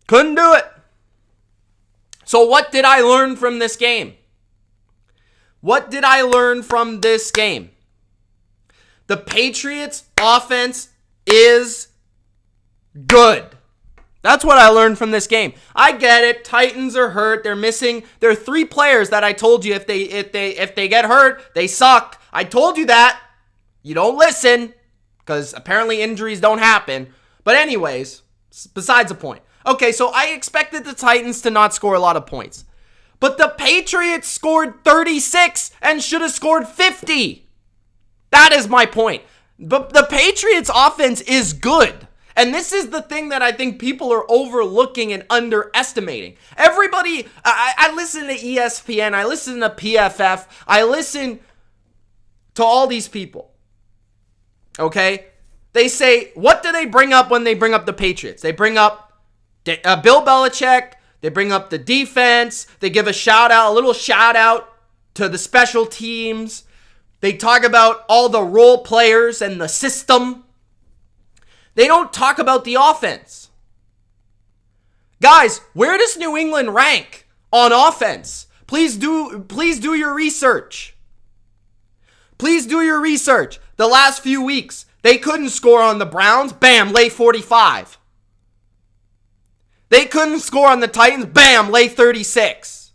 Couldn't do it. So what did I learn from this game? What did I learn from this game? The Patriots offense is good. That's what I learned from this game. I get it. Titans are hurt. They're missing. There are 3 players that I told you if they get hurt, they suck. I told you that. You don't listen because apparently injuries don't happen. But anyways, besides the point. Okay, so I expected the Titans to not score a lot of points. But the Patriots scored 36 and should have scored 50. That is my point. But the Patriots offense is good. And this is the thing that I think people are overlooking and underestimating. Everybody, I listen to ESPN, I listen to PFF, I listen to all these people. Okay? They say, what do they bring up when they bring up the Patriots? They bring up Bill Belichick. They bring up the defense. They give a little shout out to the special teams. They talk about all the role players and the system. They don't talk about the offense. Guys, where does New England rank on offense? Please do your research. Please do your research. The last few weeks, they couldn't score on the Browns. Bam, lay 45. They couldn't score on the Titans. Bam, lay 36.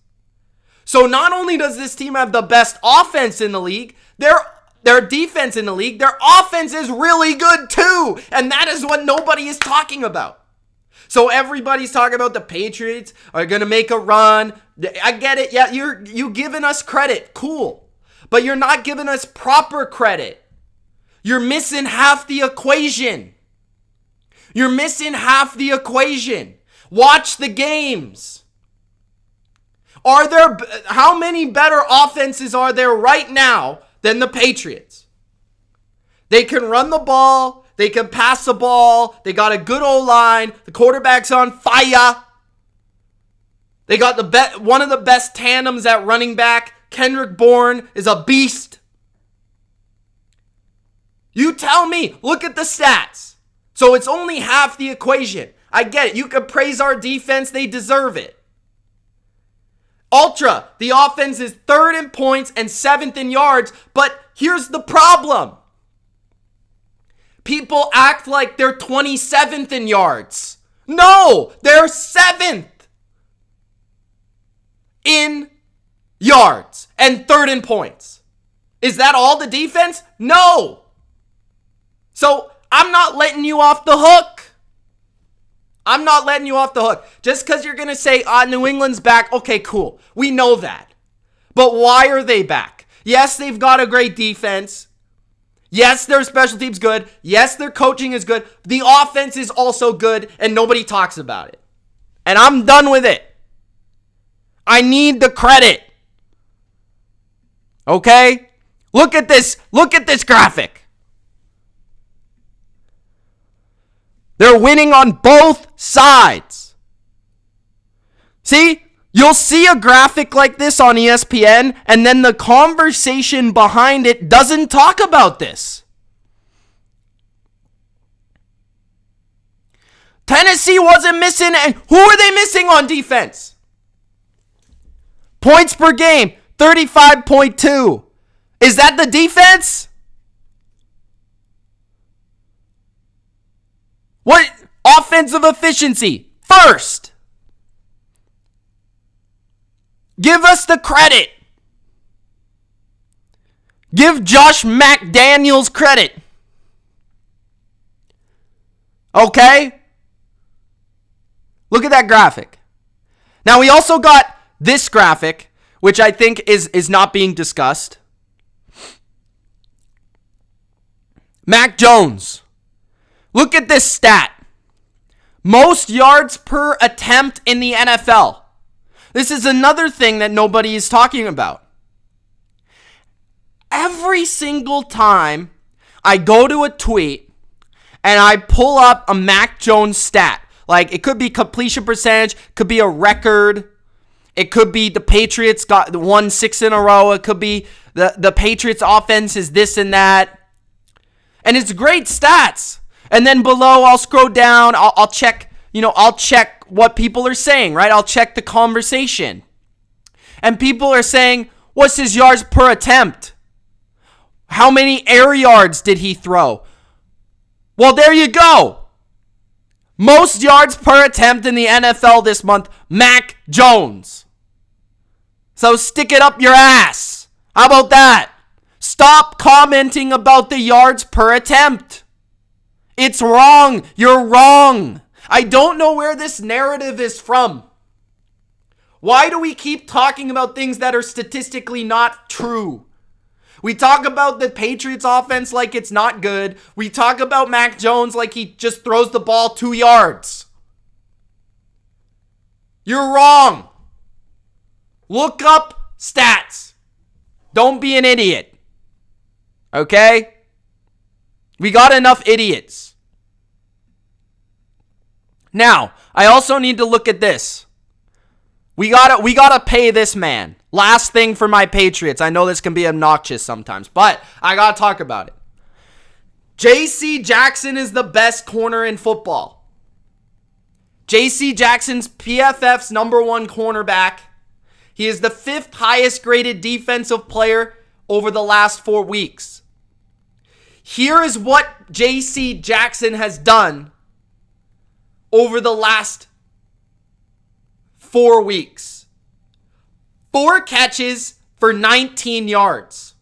So not only does this team have the best offense in the league, their defense in the league, their offense is really good too. And that is what nobody is talking about. So everybody's talking about the Patriots are going to make a run. I get it. Yeah, you giving us credit. Cool. But you're not giving us proper credit. You're missing half the equation. You're missing half the equation. Watch the games. How many better offenses are there right now than the Patriots? They can run the ball. They can pass the ball. They got a good O-line. The quarterback's on fire. They got one of the best tandems at running back. Kendrick Bourne is a beast. You tell me. Look at the stats. So it's only half the equation. I get it. You can praise our defense. They deserve it. Ultra, the offense is 3rd in points and 7th in yards. But here's the problem. People act like they're 27th in yards. No, they're 7th in yards and 3rd in points. Is that all the defense? No. So I'm not letting you off the hook. I'm not letting you off the hook. Just because you're going to say, New England's back. Okay, cool. We know that. But why are they back? Yes, they've got a great defense. Yes, their special team's good. Yes, their coaching is good. The offense is also good, and nobody talks about it. And I'm done with it. I need the credit. Okay? Look at this. Look at this graphic. They're winning on both sides. See? You'll see a graphic like this on ESPN, and then the conversation behind it doesn't talk about this. Tennessee wasn't missing. Who are they missing on defense? Points per game, 35.2. Is that the defense? What? Offensive efficiency, first. Give us the credit. Give Josh McDaniels credit. Okay? Look at that graphic. Now, we also got this graphic, which I think is not being discussed. Mac Jones. Look at this stat. Most yards per attempt in the NFL. This is another thing that nobody is talking about. Every single time I go to a tweet and I pull up a Mac Jones stat, like it could be completion percentage, could be a record, it could be the Patriots got won 6 in a row, it could be the Patriots offense is this and that. And it's great stats. And then below I'll scroll down, I'll check, I'll check what people are saying, right? I'll check the conversation. And people are saying, what's his yards per attempt? How many air yards did he throw? Well, there you go. Most yards per attempt in the NFL this month, Mac Jones. So stick it up your ass. How about that? Stop commenting about the yards per attempt. It's wrong. You're wrong. I don't know where this narrative is from. Why do we keep talking about things that are statistically not true? We talk about the Patriots offense like it's not good. We talk about Mac Jones like he just throws the ball 2 yards. You're wrong. Look up stats. Don't be an idiot. Okay? We got enough idiots. Now, I also need to look at this. We gotta pay this man. Last thing for my Patriots. I know this can be obnoxious sometimes, but I gotta talk about it. J.C. Jackson is the best corner in football. J.C. Jackson's PFF's #1 cornerback. He is the 5th highest graded defensive player over the last 4 weeks. Here is what J.C. Jackson has done over the last 4 weeks. 4 catches for 19 yards.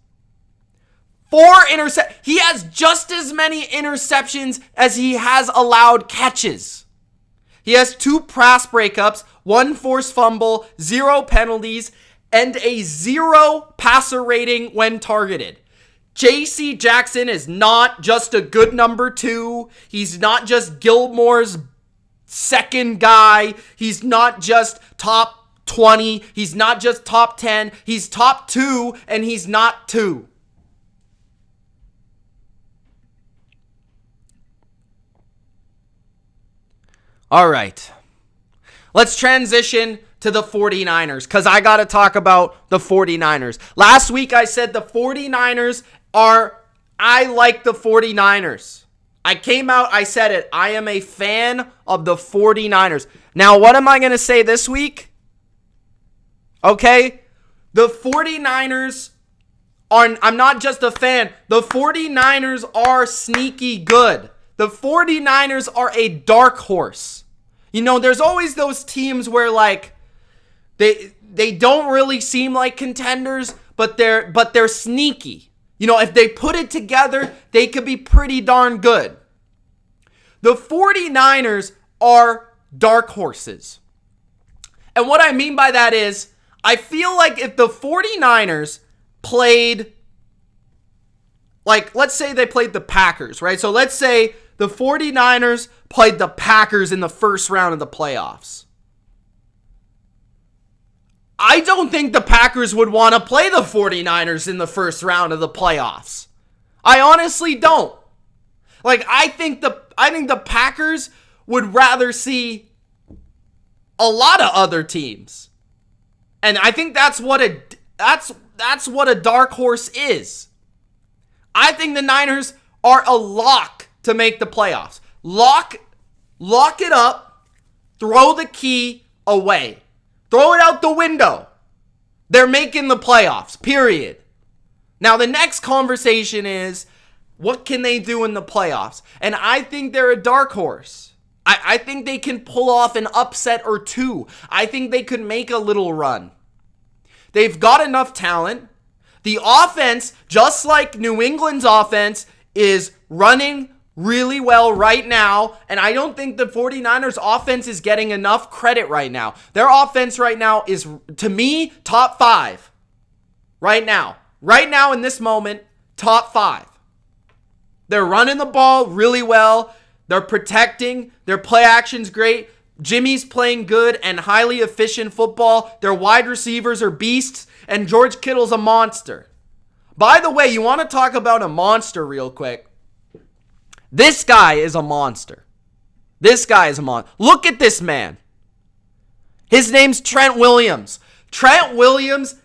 4 interceptions. He has just as many interceptions as he has allowed catches. He has 2 pass breakups, 1 forced fumble, 0 penalties, and a 0 passer rating when targeted. J.C. Jackson is not just a good number 2. He's not just Gilmore's second guy. He's not just top 20. He's not just top 10. He's top 2, and he's not 2. All right. Let's transition to the 49ers, because I got to talk about the 49ers. Last week I said the 49ers I like the 49ers. I came out, I said it. I am a fan of the 49ers. Now, what am I going to say this week? Okay? The 49ers I'm not just a fan. The 49ers are sneaky good. The 49ers are a dark horse. You know, there's always those teams where, like, they don't really seem like contenders, but they're sneaky. You know, if they put it together, they could be pretty darn good. The 49ers are dark horses. And what I mean by that is, I feel like if the 49ers played, like, let's say they played the Packers, right? So let's say the 49ers played the Packers in the first round of the playoffs. I don't think the Packers would want to play the 49ers in the first round of the playoffs. I honestly don't. Like, I think the Packers would rather see a lot of other teams. And I think that's what a dark horse is. I think the Niners are a lock to make the playoffs. Lock it up. Throw the key away. Throw it out the window. They're making the playoffs, period. Now, the next conversation is, what can they do in the playoffs? And I think they're a dark horse. I think they can pull off an upset or two. I think they could make a little run. They've got enough talent. The offense, just like New England's offense, is running really well right now, and I don't think the 49ers offense is getting enough credit right now. Their offense right now is, to me, top 5. Right now. Right now in this moment, top 5. They're running the ball really well. They're protecting. Their play action's great. Jimmy's playing good and highly efficient football. Their wide receivers are beasts, and George Kittle's a monster. By the way, you want to talk about a monster real quick? This guy is a monster. This guy is a monster. Look at this man. His name's Trent Williams. Trent Williams,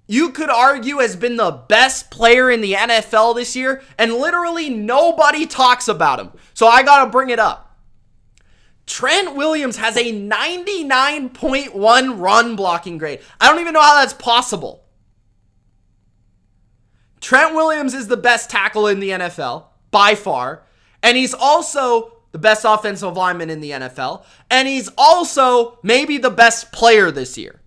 you could argue, has been the best player in the NFL this year, and literally nobody talks about him. So I got to bring it up. Trent Williams has a 99.1 run blocking grade. I don't even know how that's possible. Trent Williams is the best tackle in the NFL, by far. And he's also the best offensive lineman in the NFL. And he's also maybe the best player this year.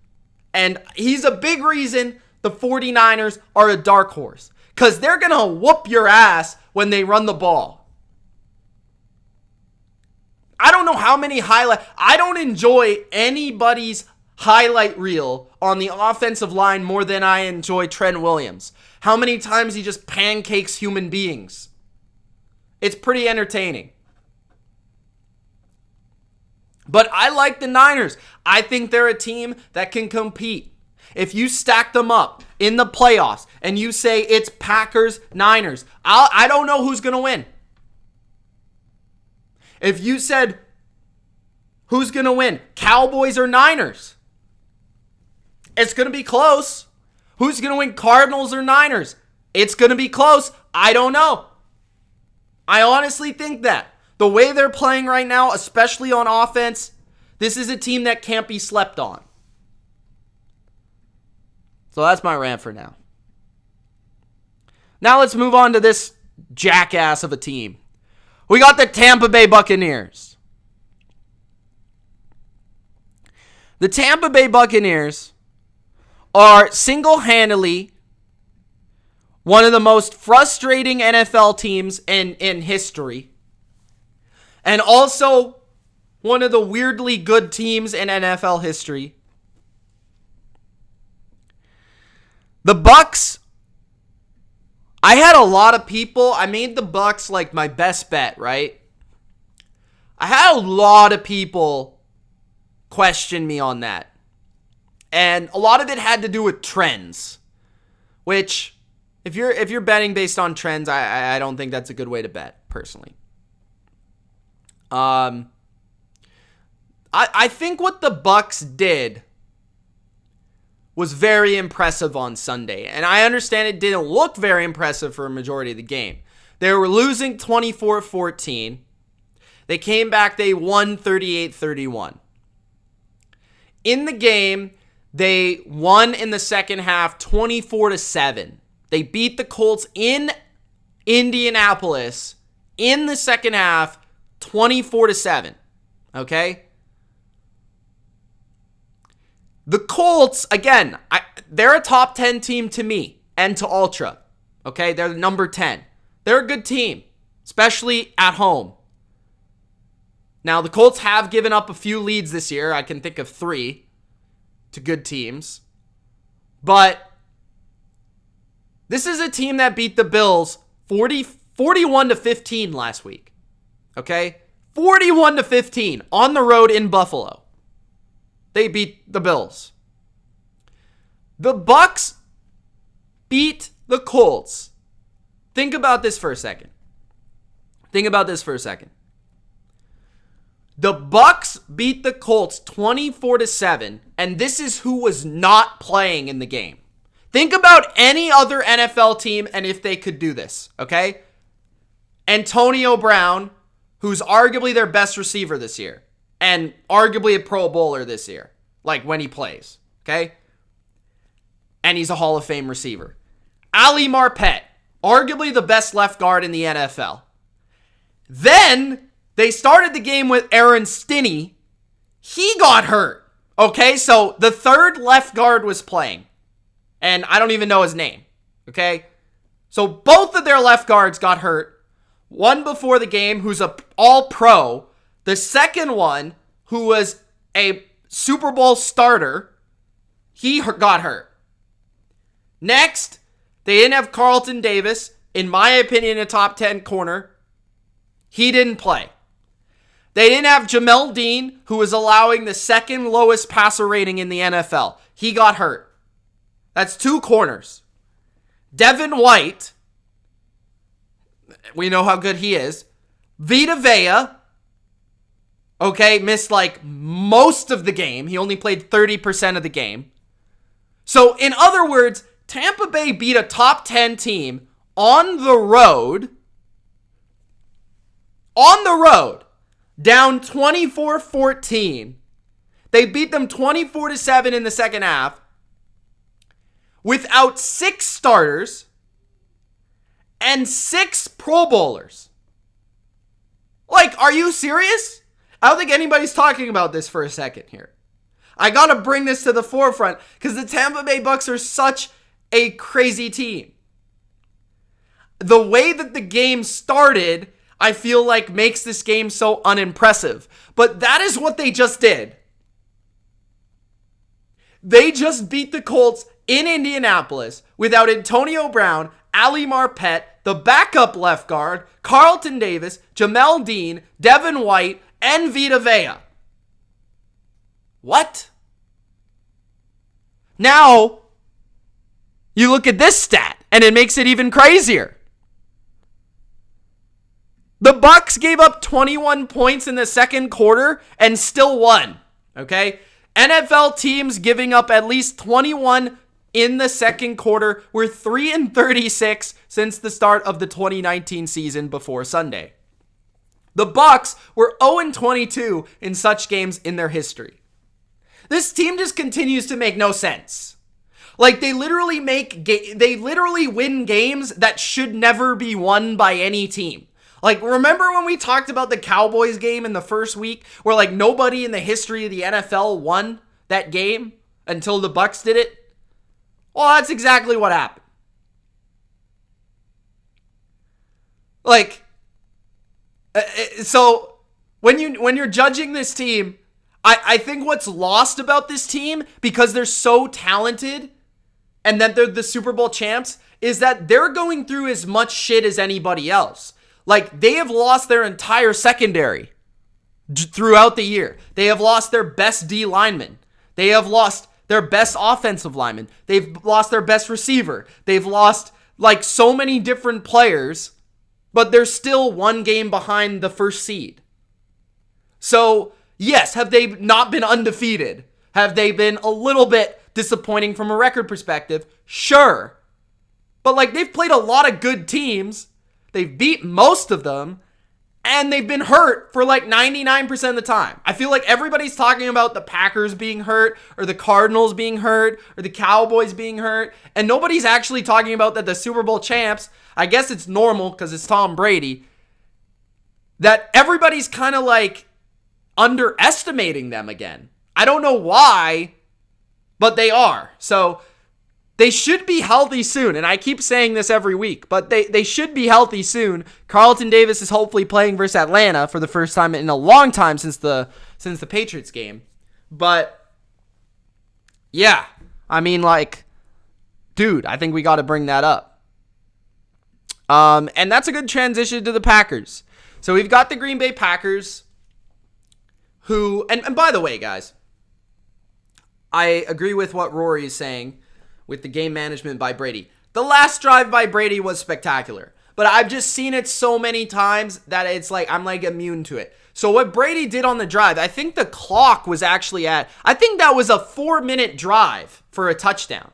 And he's a big reason the 49ers are a dark horse. Because they're going to whoop your ass when they run the ball. I don't know how many I don't enjoy anybody's highlight reel on the offensive line more than I enjoy Trent Williams. How many times he just pancakes human beings. It's pretty entertaining. But I like the Niners. I think they're a team that can compete. If you stack them up in the playoffs and you say it's Packers, Niners, I don't know who's going to win. If you said who's going to win, Cowboys or Niners, it's going to be close. Who's going to win, Cardinals or Niners? It's going to be close. I don't know. I honestly think that. The way they're playing right now, especially on offense, this is a team that can't be slept on. So that's my rant for now. Now let's move on to this jackass of a team. We got the Tampa Bay Buccaneers. The Tampa Bay Buccaneers are single-handedly one of the most frustrating NFL teams in history. And also one of the weirdly good teams in NFL history. The Bucs, I had a lot of people, I made the Bucs like my best bet, right? I had a lot of people question me on that. And a lot of it had to do with trends, which if you're betting based on trends, I don't think that's a good way to bet, personally. I think what the Bucs did was very impressive on Sunday. And I understand it didn't look very impressive for a majority of the game. They were losing 24-14. They came back, they won 38-31. In the game, they won in the second half 24-7. They beat the Colts in Indianapolis in the second half 24-7. Okay? The Colts, again, they're a top 10 team to me and to Ultra. Okay? They're number 10. They're a good team, especially at home. Now, the Colts have given up a few leads this year. I can think of 3 to good teams. But this is a team that beat the Bills 41-15 last week. Okay? 41-15 on the road in Buffalo. They beat the Bills. The Bucs beat the Colts. Think about this for a second. The Bucs beat the Colts 24-7, and this is who was not playing in the game. Think about any other NFL team and if they could do this, okay? Antonio Brown, who's arguably their best receiver this year, and arguably a Pro Bowler this year, like when he plays, okay? And he's a Hall of Fame receiver. Ali Marpet, arguably the best left guard in the NFL. Then they started the game with Aaron Stinney. He got hurt. Okay, so the third left guard was playing. And I don't even know his name. Okay? So both of their left guards got hurt. One before the game, who's a all-pro. The second one, who was a Super Bowl starter, he got hurt. Next, they didn't have Carlton Davis, in my opinion, a top 10 corner. He didn't play. They didn't have Jamel Dean, who was allowing the second lowest passer rating in the NFL. He got hurt. That's 2 corners. Devin White, we know how good he is. Vita Vea, okay, missed like most of the game. He only played 30% of the game. So, in other words, Tampa Bay beat a top 10 team on the road, down 24-14. They beat them 24-7 in the second half without 6 starters and 6 Pro Bowlers. Like, are you serious? I don't think anybody's talking about this for a second here. I gotta bring this to the forefront because the Tampa Bay Bucs are such a crazy team. The way that the game started, I feel like makes this game so unimpressive. But that is what they just did. They just beat the Colts in Indianapolis without Antonio Brown, Ali Marpet, the backup left guard, Carlton Davis, Jamel Dean, Devin White, and Vita Vea. What? Now, you look at this stat, and it makes it even crazier. The Bucs gave up 21 points in the second quarter and still won, okay? NFL teams giving up at least 21 in the second quarter were 3-36 since the start of the 2019 season before Sunday. The Bucs were 0-22 in such games in their history. This team just continues to make no sense. Like, they literally win games that should never be won by any team. Like, remember when we talked about the Cowboys game in the first week where, like, nobody in the history of the NFL won that game until the Bucs did it? Well, that's exactly what happened. Like, so when you're judging this team, I think what's lost about this team, because they're so talented and that they're the Super Bowl champs, is that they're going through as much shit as anybody else. Like, they have lost their entire secondary throughout the year. They have lost their best D lineman. They have lost their best offensive lineman. They've lost their best receiver. They've lost, like, so many different players, but they're still one game behind the first seed. So, yes, have they not been undefeated? Have they been a little bit disappointing from a record perspective? Sure. But, like, they've played a lot of good teams. They've beat most of them, and they've been hurt for like 99% of the time. I feel like everybody's talking about the Packers being hurt, or the Cardinals being hurt, or the Cowboys being hurt, and nobody's actually talking about that the Super Bowl champs, I guess it's normal because it's Tom Brady, that everybody's kind of like underestimating them again. I don't know why, but they are. So they should be healthy soon, and I keep saying this every week, but they should be healthy soon. Carlton Davis is hopefully playing versus Atlanta for the first time in a long time since the Patriots game. But yeah, I mean, like, dude, I think we got to bring that up. And that's a good transition to the Packers. So we've got the Green Bay Packers, who, and by the way, guys, I agree with what Rory is saying. with the game management by Brady. The last drive by Brady was spectacular, but I've just seen it so many times that it's like I'm like immune to it. So what Brady did on the drive, I think the clock was actually I think that was a 4-minute drive for a touchdown.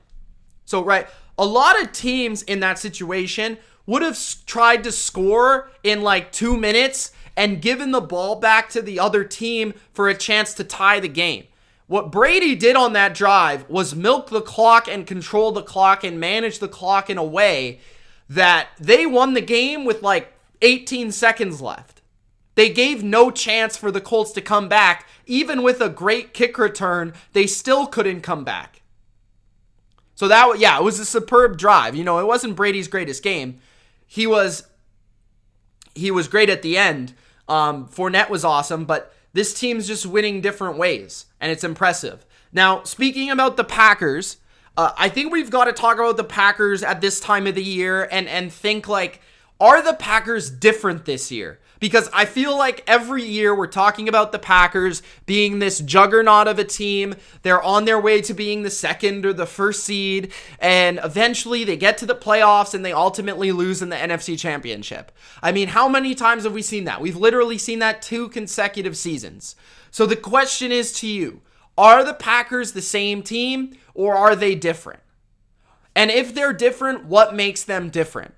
So, right, a lot of teams in that situation would have tried to score in like 2 minutes and given the ball back to the other team for a chance to tie the game. What Brady did on that drive was milk the clock and control the clock and manage the clock in a way that they won the game with like 18 seconds left. They gave no chance for the Colts to come back. Even with a great kick return, they still couldn't come back. So that, yeah, it was a superb drive. You know, it wasn't Brady's greatest game. He was great at the end. Fournette was awesome, but this team's just winning different ways, and it's impressive. Now, speaking about the Packers, I think we've got to talk about the Packers at this time of the year and think like, are the Packers different this year? Because I feel like every year we're talking about the Packers being this juggernaut of a team. They're on their way to being the second or the first seed, and eventually they get to the playoffs and they ultimately lose in the NFC Championship. I mean, how many times have we seen that? We've literally seen that 2 consecutive seasons. So the question is to you, are the Packers the same team or are they different? And if they're different, what makes them different?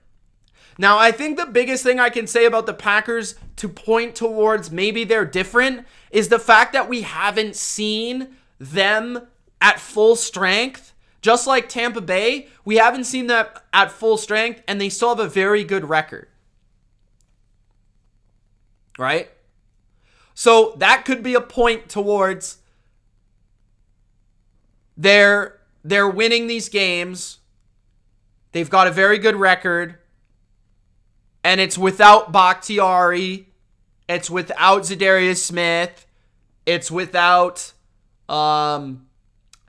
Now, I think the biggest thing I can say about the Packers to point towards maybe they're different is the fact that we haven't seen them at full strength. Just like Tampa Bay, we haven't seen them at full strength, and they still have a very good record. Right? So that could be a point towards they're winning these games. They've got a very good record. And it's without Bakhtiari. It's without Zadarius Smith. It's without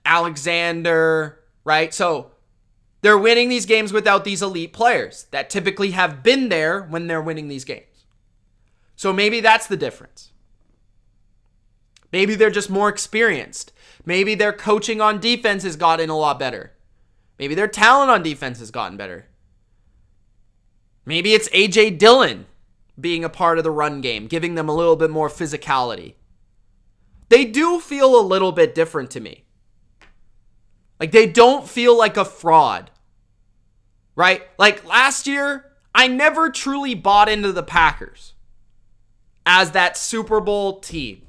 Alexander, right? So they're winning these games without these elite players that typically have been there when they're winning these games. So maybe that's the difference. Maybe they're just more experienced. Maybe their coaching on defense has gotten a lot better. Maybe their talent on defense has gotten better. Maybe it's A.J. Dillon being a part of the run game, giving them a little bit more physicality. They do feel a little bit different to me. Like, they don't feel like a fraud, right? Like, last year, I never truly bought into the Packers as that Super Bowl team.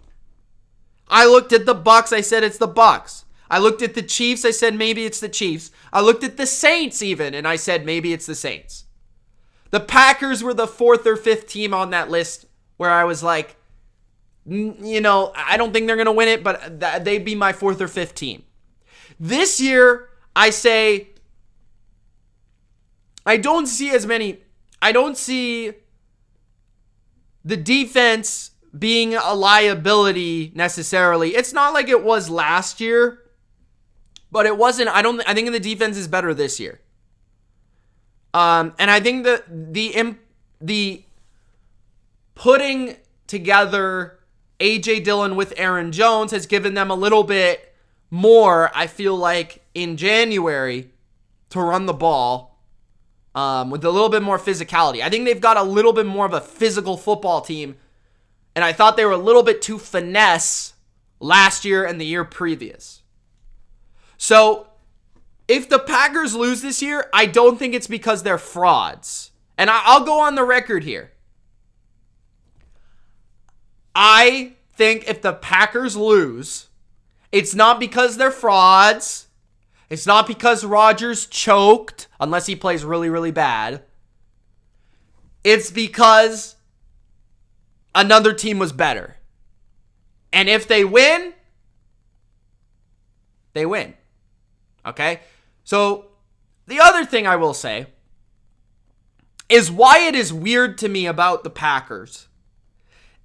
I looked at the Bucs, I said it's the Bucs. I looked at the Chiefs, I said maybe it's the Chiefs. I looked at the Saints even, and I said maybe it's the Saints. The Packers were the 4th or 5th team on that list where I was like, you know, I don't think they're going to win it, but they'd be my 4th or 5th team. This year, I say, I don't see the defense being a liability necessarily. It's not like it was last year, but it wasn't. I think the defense is better this year. And I think that the putting together A.J. Dillon with Aaron Jones has given them a little bit more, I feel like, in January to run the ball with a little bit more physicality. I think they've got a little bit more of a physical football team, and I thought they were a little bit too finesse last year and the year previous. So if the Packers lose this year, I don't think it's because they're frauds. And I'll go on the record here. I think if the Packers lose, it's not because they're frauds. It's not because Rodgers choked, unless he plays really, really bad. It's because another team was better. And if they win, they win. Okay? So, the other thing I will say is why it is weird to me about the Packers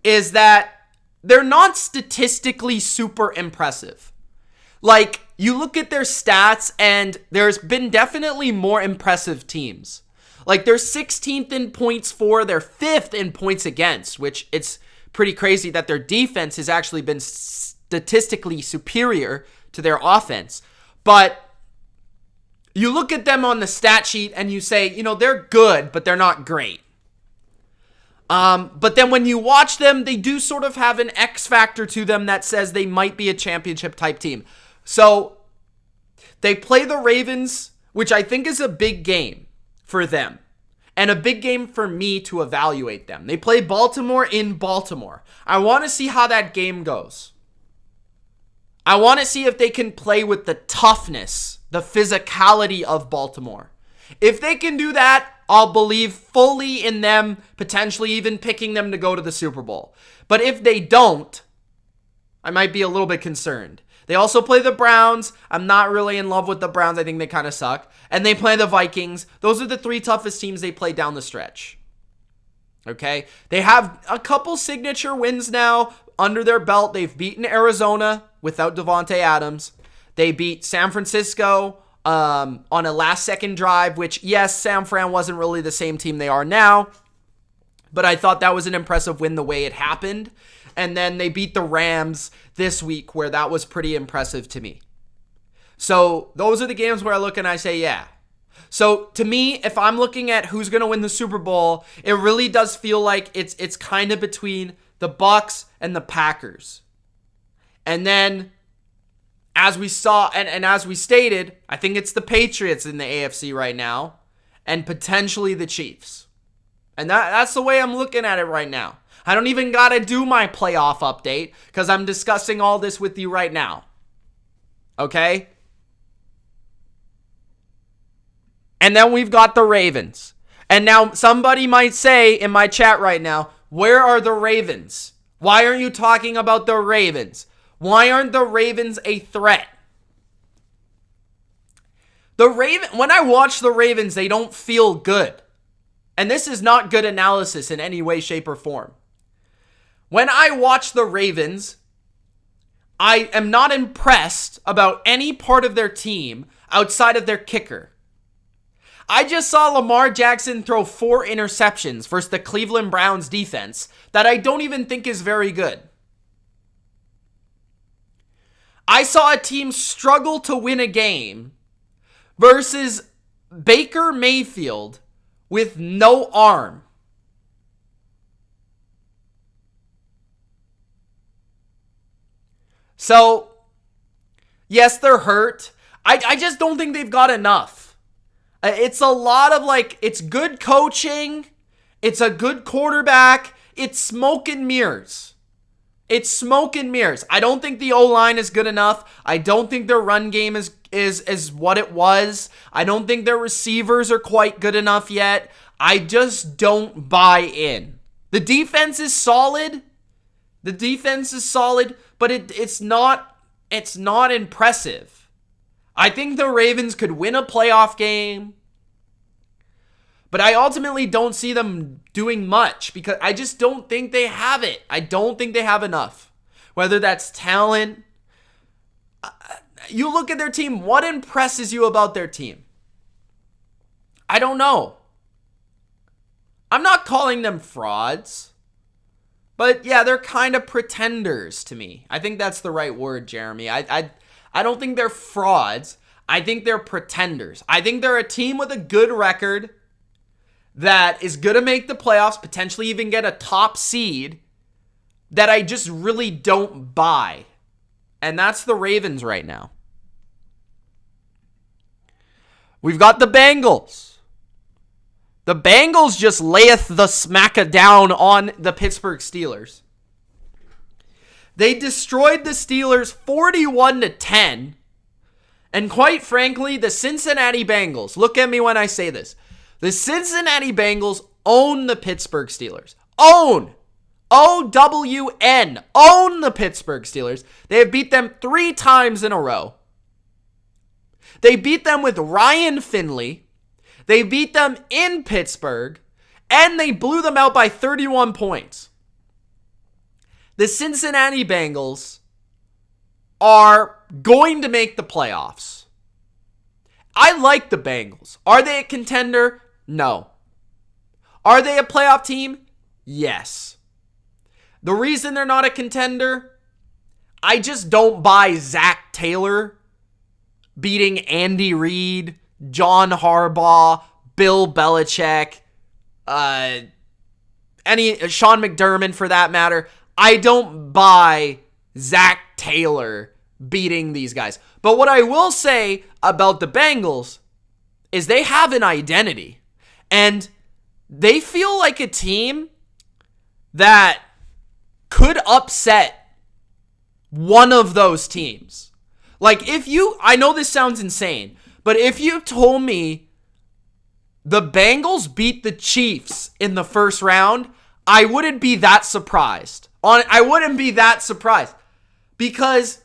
is that they're not statistically super impressive. Like, you look at their stats and there's been definitely more impressive teams. Like, they're 16th in points for, they're 5th in points against, which it's pretty crazy that their defense has actually been statistically superior to their offense. But You look at them on the stat sheet and you say, they're good, but they're not great. But then when you watch them, they do sort of have an X factor to them that says they might be a championship type team. So they play the Ravens, which I think is a big game for them and a big game for me to evaluate them. They play Baltimore in Baltimore. I want to see how that game goes. I want to see if they can play with the toughness, the physicality of Baltimore. If they can do that, I'll believe fully in them, potentially even picking them to go to the Super Bowl. But if they don't, I might be a little bit concerned. They also play the Browns. I'm not really in love with the Browns. I think they kind of suck. And they play the Vikings. Those are the 3 toughest teams they play down the stretch. Okay? They have a couple signature wins now under their belt. They've beaten Arizona without Devontae Adams. They beat San Francisco on a last-second drive, which, yes, San Fran wasn't really the same team they are now, but I thought that was an impressive win the way it happened. And then they beat the Rams this week, where that was pretty impressive to me. So those are the games where I look and I say, yeah. So to me, if I'm looking at who's going to win the Super Bowl, it really does feel like it's kind of between the Bucs and the Packers. And then, as we saw, and as we stated, I think it's the Patriots in the AFC right now, and potentially the Chiefs. And that's the way I'm looking at it right now. I don't even got to do my playoff update, because I'm discussing all this with you right now. Okay? And then we've got the Ravens. And now somebody might say in my chat right now, where are the Ravens? Why aren't you talking about the Ravens? Why aren't the Ravens a threat? When I watch the Ravens, they don't feel good. And this is not good analysis in any way, shape, or form. When I watch the Ravens, I am not impressed about any part of their team outside of their kicker. I just saw Lamar Jackson throw 4 interceptions versus the Cleveland Browns defense that I don't even think is very good. I saw a team struggle to win a game versus Baker Mayfield with no arm. So, yes, they're hurt. I just don't think they've got enough. It's a lot of it's good coaching. It's a good quarterback. It's smoke and mirrors. It's smoke and mirrors. I don't think the O-line is good enough. I don't think their run game is what it was. I don't think their receivers are quite good enough yet. I just don't buy in. The defense is solid. But it's not impressive. I think the Ravens could win a playoff game, but I ultimately don't see them doing much because I just don't think they have it. I don't think they have enough. Whether that's talent. You look at their team, what impresses you about their team? I don't know. I'm not calling them frauds. But yeah, they're kind of pretenders to me. I think that's the right word, Jeremy. I don't think they're frauds. I think they're pretenders. I think they're a team with a good record that is going to make the playoffs, potentially even get a top seed, that I just really don't buy. And that's the Ravens right now. We've got the Bengals. The Bengals just layeth the smacka down on the Pittsburgh Steelers. They destroyed the Steelers 41-10. And quite frankly, the Cincinnati Bengals, look at me when I say this. The Cincinnati Bengals own the Pittsburgh Steelers. Own. O-W-N. Own the Pittsburgh Steelers. They have beat them 3 times in a row. They beat them with Ryan Finley. They beat them in Pittsburgh. And they blew them out by 31 points. The Cincinnati Bengals are going to make the playoffs. I like the Bengals. Are they a contender? No. Are they a playoff team? Yes. The reason they're not a contender, I just don't buy Zach Taylor beating Andy Reid, John Harbaugh, Bill Belichick, any Sean McDermott for that matter. I don't buy Zach Taylor beating these guys. But what I will say about the Bengals is they have an identity. And they feel like a team that could upset one of those teams. Like I know this sounds insane, but if you told me the Bengals beat the Chiefs in the first round, I wouldn't be that surprised. I wouldn't be that surprised because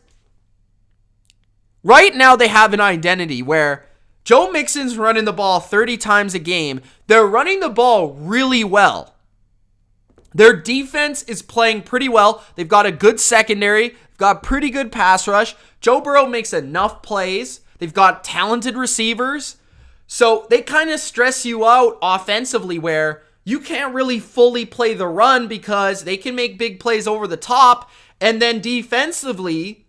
right now they have an identity where Joe Mixon's running the ball 30 times a game. They're running the ball really well. Their defense is playing pretty well. They've got a good secondary. They've got pretty good pass rush. Joe Burrow makes enough plays. They've got talented receivers. So they kind of stress you out offensively where you can't really fully play the run because they can make big plays over the top. And then defensively,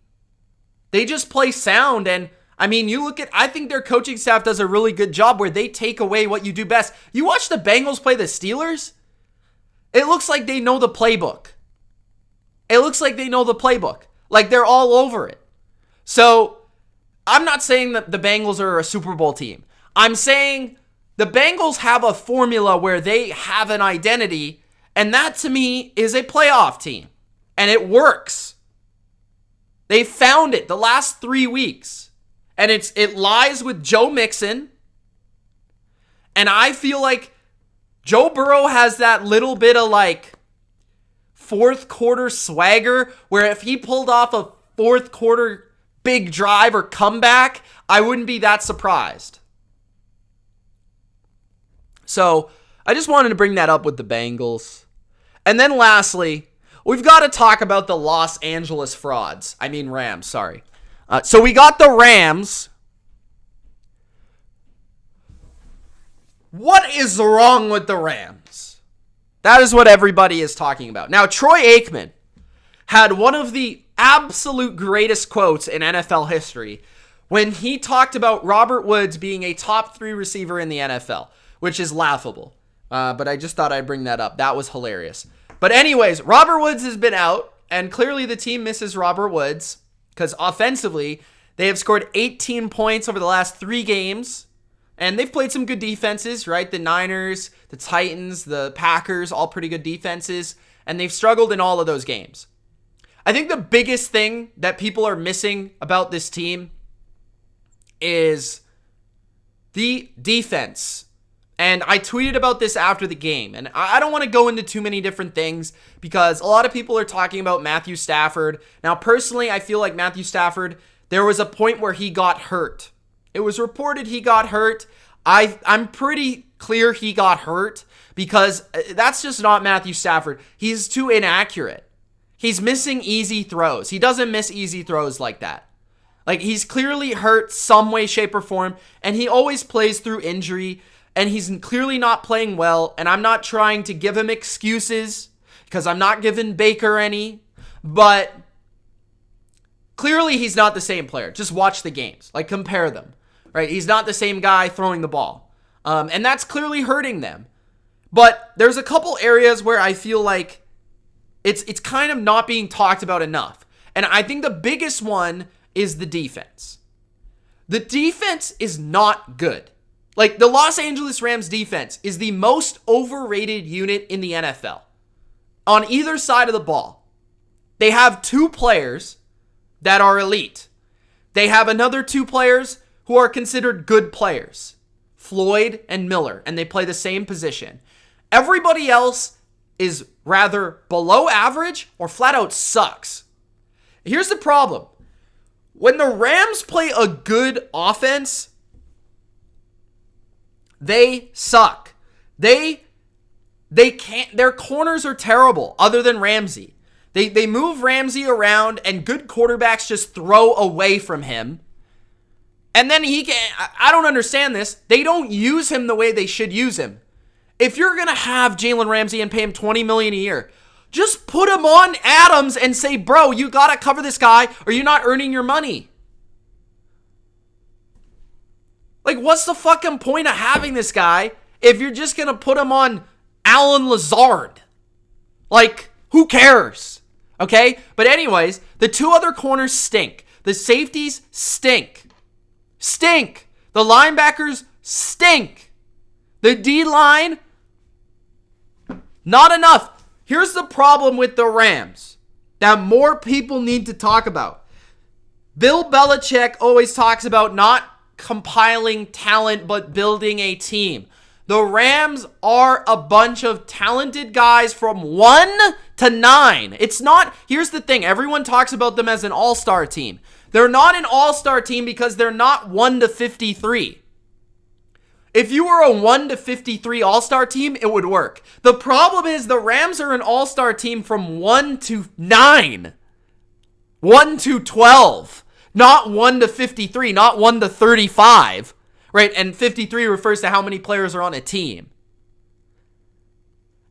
they just play sound. And I mean, I think their coaching staff does a really good job where they take away what you do best. You watch the Bengals play the Steelers, it looks like they know the playbook. Like they're all over it. So I'm not saying that the Bengals are a Super Bowl team. I'm saying the Bengals have a formula where they have an identity, and that to me is a playoff team. And it works. They found it the last 3 weeks. And it lies with Joe Mixon. And I feel like Joe Burrow has that little bit of like fourth quarter swagger where if he pulled off a fourth quarter big drive or comeback, I wouldn't be that surprised. So I just wanted to bring that up with the Bengals. And then lastly, we've got to talk about the Los Angeles Rams, sorry. So we got the Rams. What is wrong with the Rams? That is what everybody is talking about. Now, Troy Aikman had one of the absolute greatest quotes in NFL history when he talked about Robert Woods being a top 3 receiver in the NFL, which is laughable. But I just thought I'd bring that up. That was hilarious. But anyways, Robert Woods has been out, and clearly the team misses Robert Woods. Because offensively, they have scored 18 points over the last 3 games. And they've played some good defenses, right? The Niners, the Titans, the Packers, all pretty good defenses. And they've struggled in all of those games. I think the biggest thing that people are missing about this team is the defense. And I tweeted about this after the game. And I don't want to go into too many different things because a lot of people are talking about Matthew Stafford. Now, personally, I feel like Matthew Stafford, there was a point where he got hurt. It was reported he got hurt. I'm pretty clear he got hurt because that's just not Matthew Stafford. He's too inaccurate. He's missing easy throws. He doesn't miss easy throws like that. Like, he's clearly hurt some way, shape, or form, and he always plays through injury. And he's clearly not playing well. And I'm not trying to give him excuses because I'm not giving Baker any. But clearly he's not the same player. Just watch the games. Like, compare them. Right? He's not the same guy throwing the ball. And that's clearly hurting them. But there's a couple areas where I feel like it's kind of not being talked about enough. And I think the biggest one is the defense. The defense is not good. Like, the Los Angeles Rams defense is the most overrated unit in the NFL on either side of the ball. They have 2 players that are elite. They have another 2 players who are considered good players, Floyd and Miller, and they play the same position. Everybody else is rather below average or flat out sucks. Here's the problem. When the Rams play a good offense, they suck. They can't. Their corners are terrible other than Ramsey. They move Ramsey around and good quarterbacks just throw away from him. And then I don't understand this. They don't use him the way they should use him. If you're going to have Jalen Ramsey and pay him $20 million a year, just put him on Adams and say, bro, you got to cover this guy or you're not earning your money. Like, what's the fucking point of having this guy if you're just going to put him on Alan Lazard? Like, who cares? Okay? But anyways, the two other corners stink. The safeties stink. Stink. The linebackers stink. The D-line, not enough. Here's the problem with the Rams that more people need to talk about. Bill Belichick always talks about not compiling talent, but building a team. The Rams are a bunch of talented guys from 1 to 9. It's not, here's the thing, everyone talks about them as an all-star team. They're not an all-star team because they're not 1 to 53. If you were a 1 to 53 all-star team, it would work. The problem is the Rams are an all-star team from 1 to 9. 1 to 12. Not 1 to 53, not 1 to 35. Right? And 53 refers to how many players are on a team.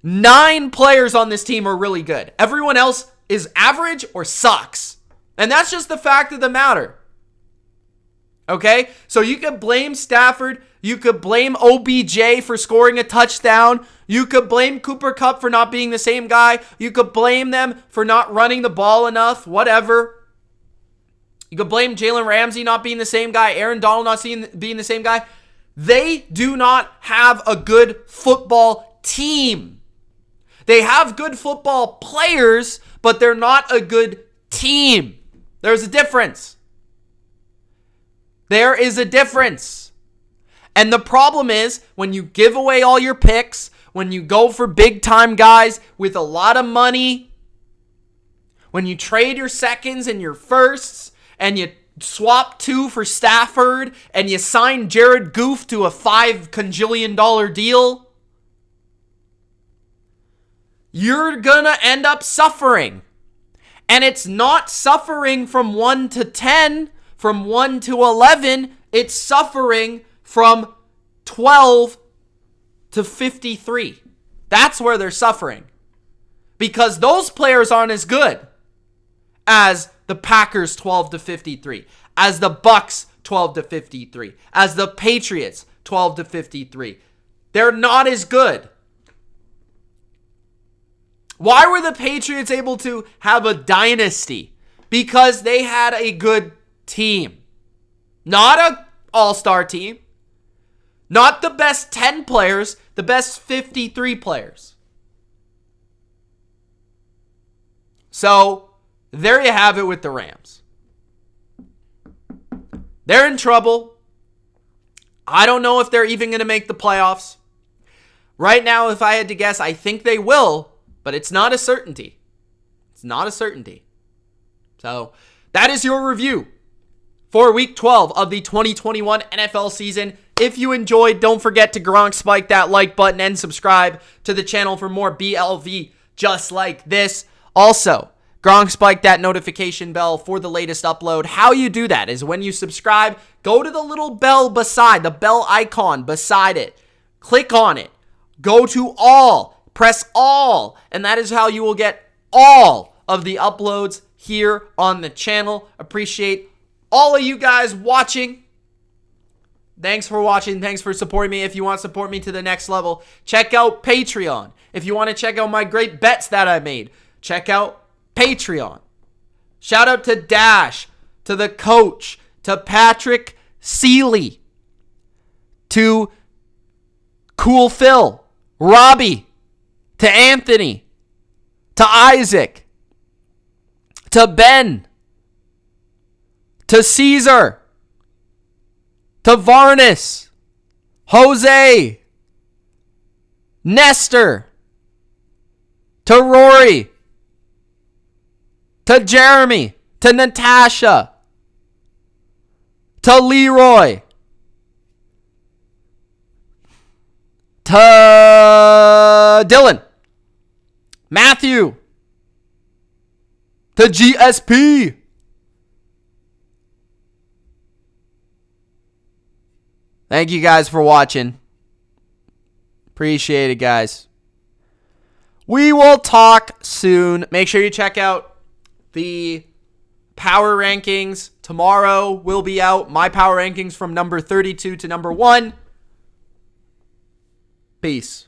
9 players on this team are really good. Everyone else is average or sucks. And that's just the fact of the matter. Okay? So you could blame Stafford. You could blame OBJ for scoring a touchdown. You could blame Cooper Kupp for not being the same guy. You could blame them for not running the ball enough. Whatever. You could blame Jalen Ramsey not being the same guy. Aaron Donald not being the same guy. They do not have a good football team. They have good football players, but they're not a good team. There's a difference. There is a difference. And the problem is when you give away all your picks, when you go for big time guys with a lot of money, when you trade your seconds and your firsts and you swap 2 for Stafford and you sign Jared Goff to a $5 cajillion deal, you're gonna end up suffering. And it's not suffering from 1 to 10, from 1 to 11. It's suffering from 12 to 53. That's where they're suffering. Because those players aren't as good as the Packers 12 to 53, as the Bucks 12 to 53, as the Patriots 12 to 53. They're not as good. Why were the Patriots able to have a dynasty? Because they had a good team. Not an all-star team. Not the best 10 players, the best 53 players. So, there you have it with the Rams. They're in trouble. I don't know if they're even going to make the playoffs. Right now, if I had to guess, I think they will. But it's not a certainty. It's not a certainty. So, that is your review for Week 12 of the 2021 NFL season. If you enjoyed, don't forget to Gronk spike that like button and subscribe to the channel for more BLV just like this. Also, Gronk spike that notification bell for the latest upload. How you do that is when you subscribe, go to the little bell beside, the bell icon beside it. Click on it. Go to all. Press all, and that is how you will get all of the uploads here on the channel. Appreciate all of you guys watching. Thanks for watching. Thanks for supporting me. If you want to support me to the next level, check out Patreon. If you want to check out my great bets that I made, check out Patreon. Shout out to Dash, to the coach, to Patrick Seeley, to Cool Phil, Robbie, to Anthony, to Isaac, to Ben, to Caesar, to Varnes, Jose, Nestor, to Rory, to Jeremy, to Natasha, to Leroy, to Dylan, Matthew, to GSP, thank you guys for watching. Appreciate it, guys. We will talk soon. Make sure you check out the power rankings tomorrow will be out. My power rankings from number 32 to number 1. Peace.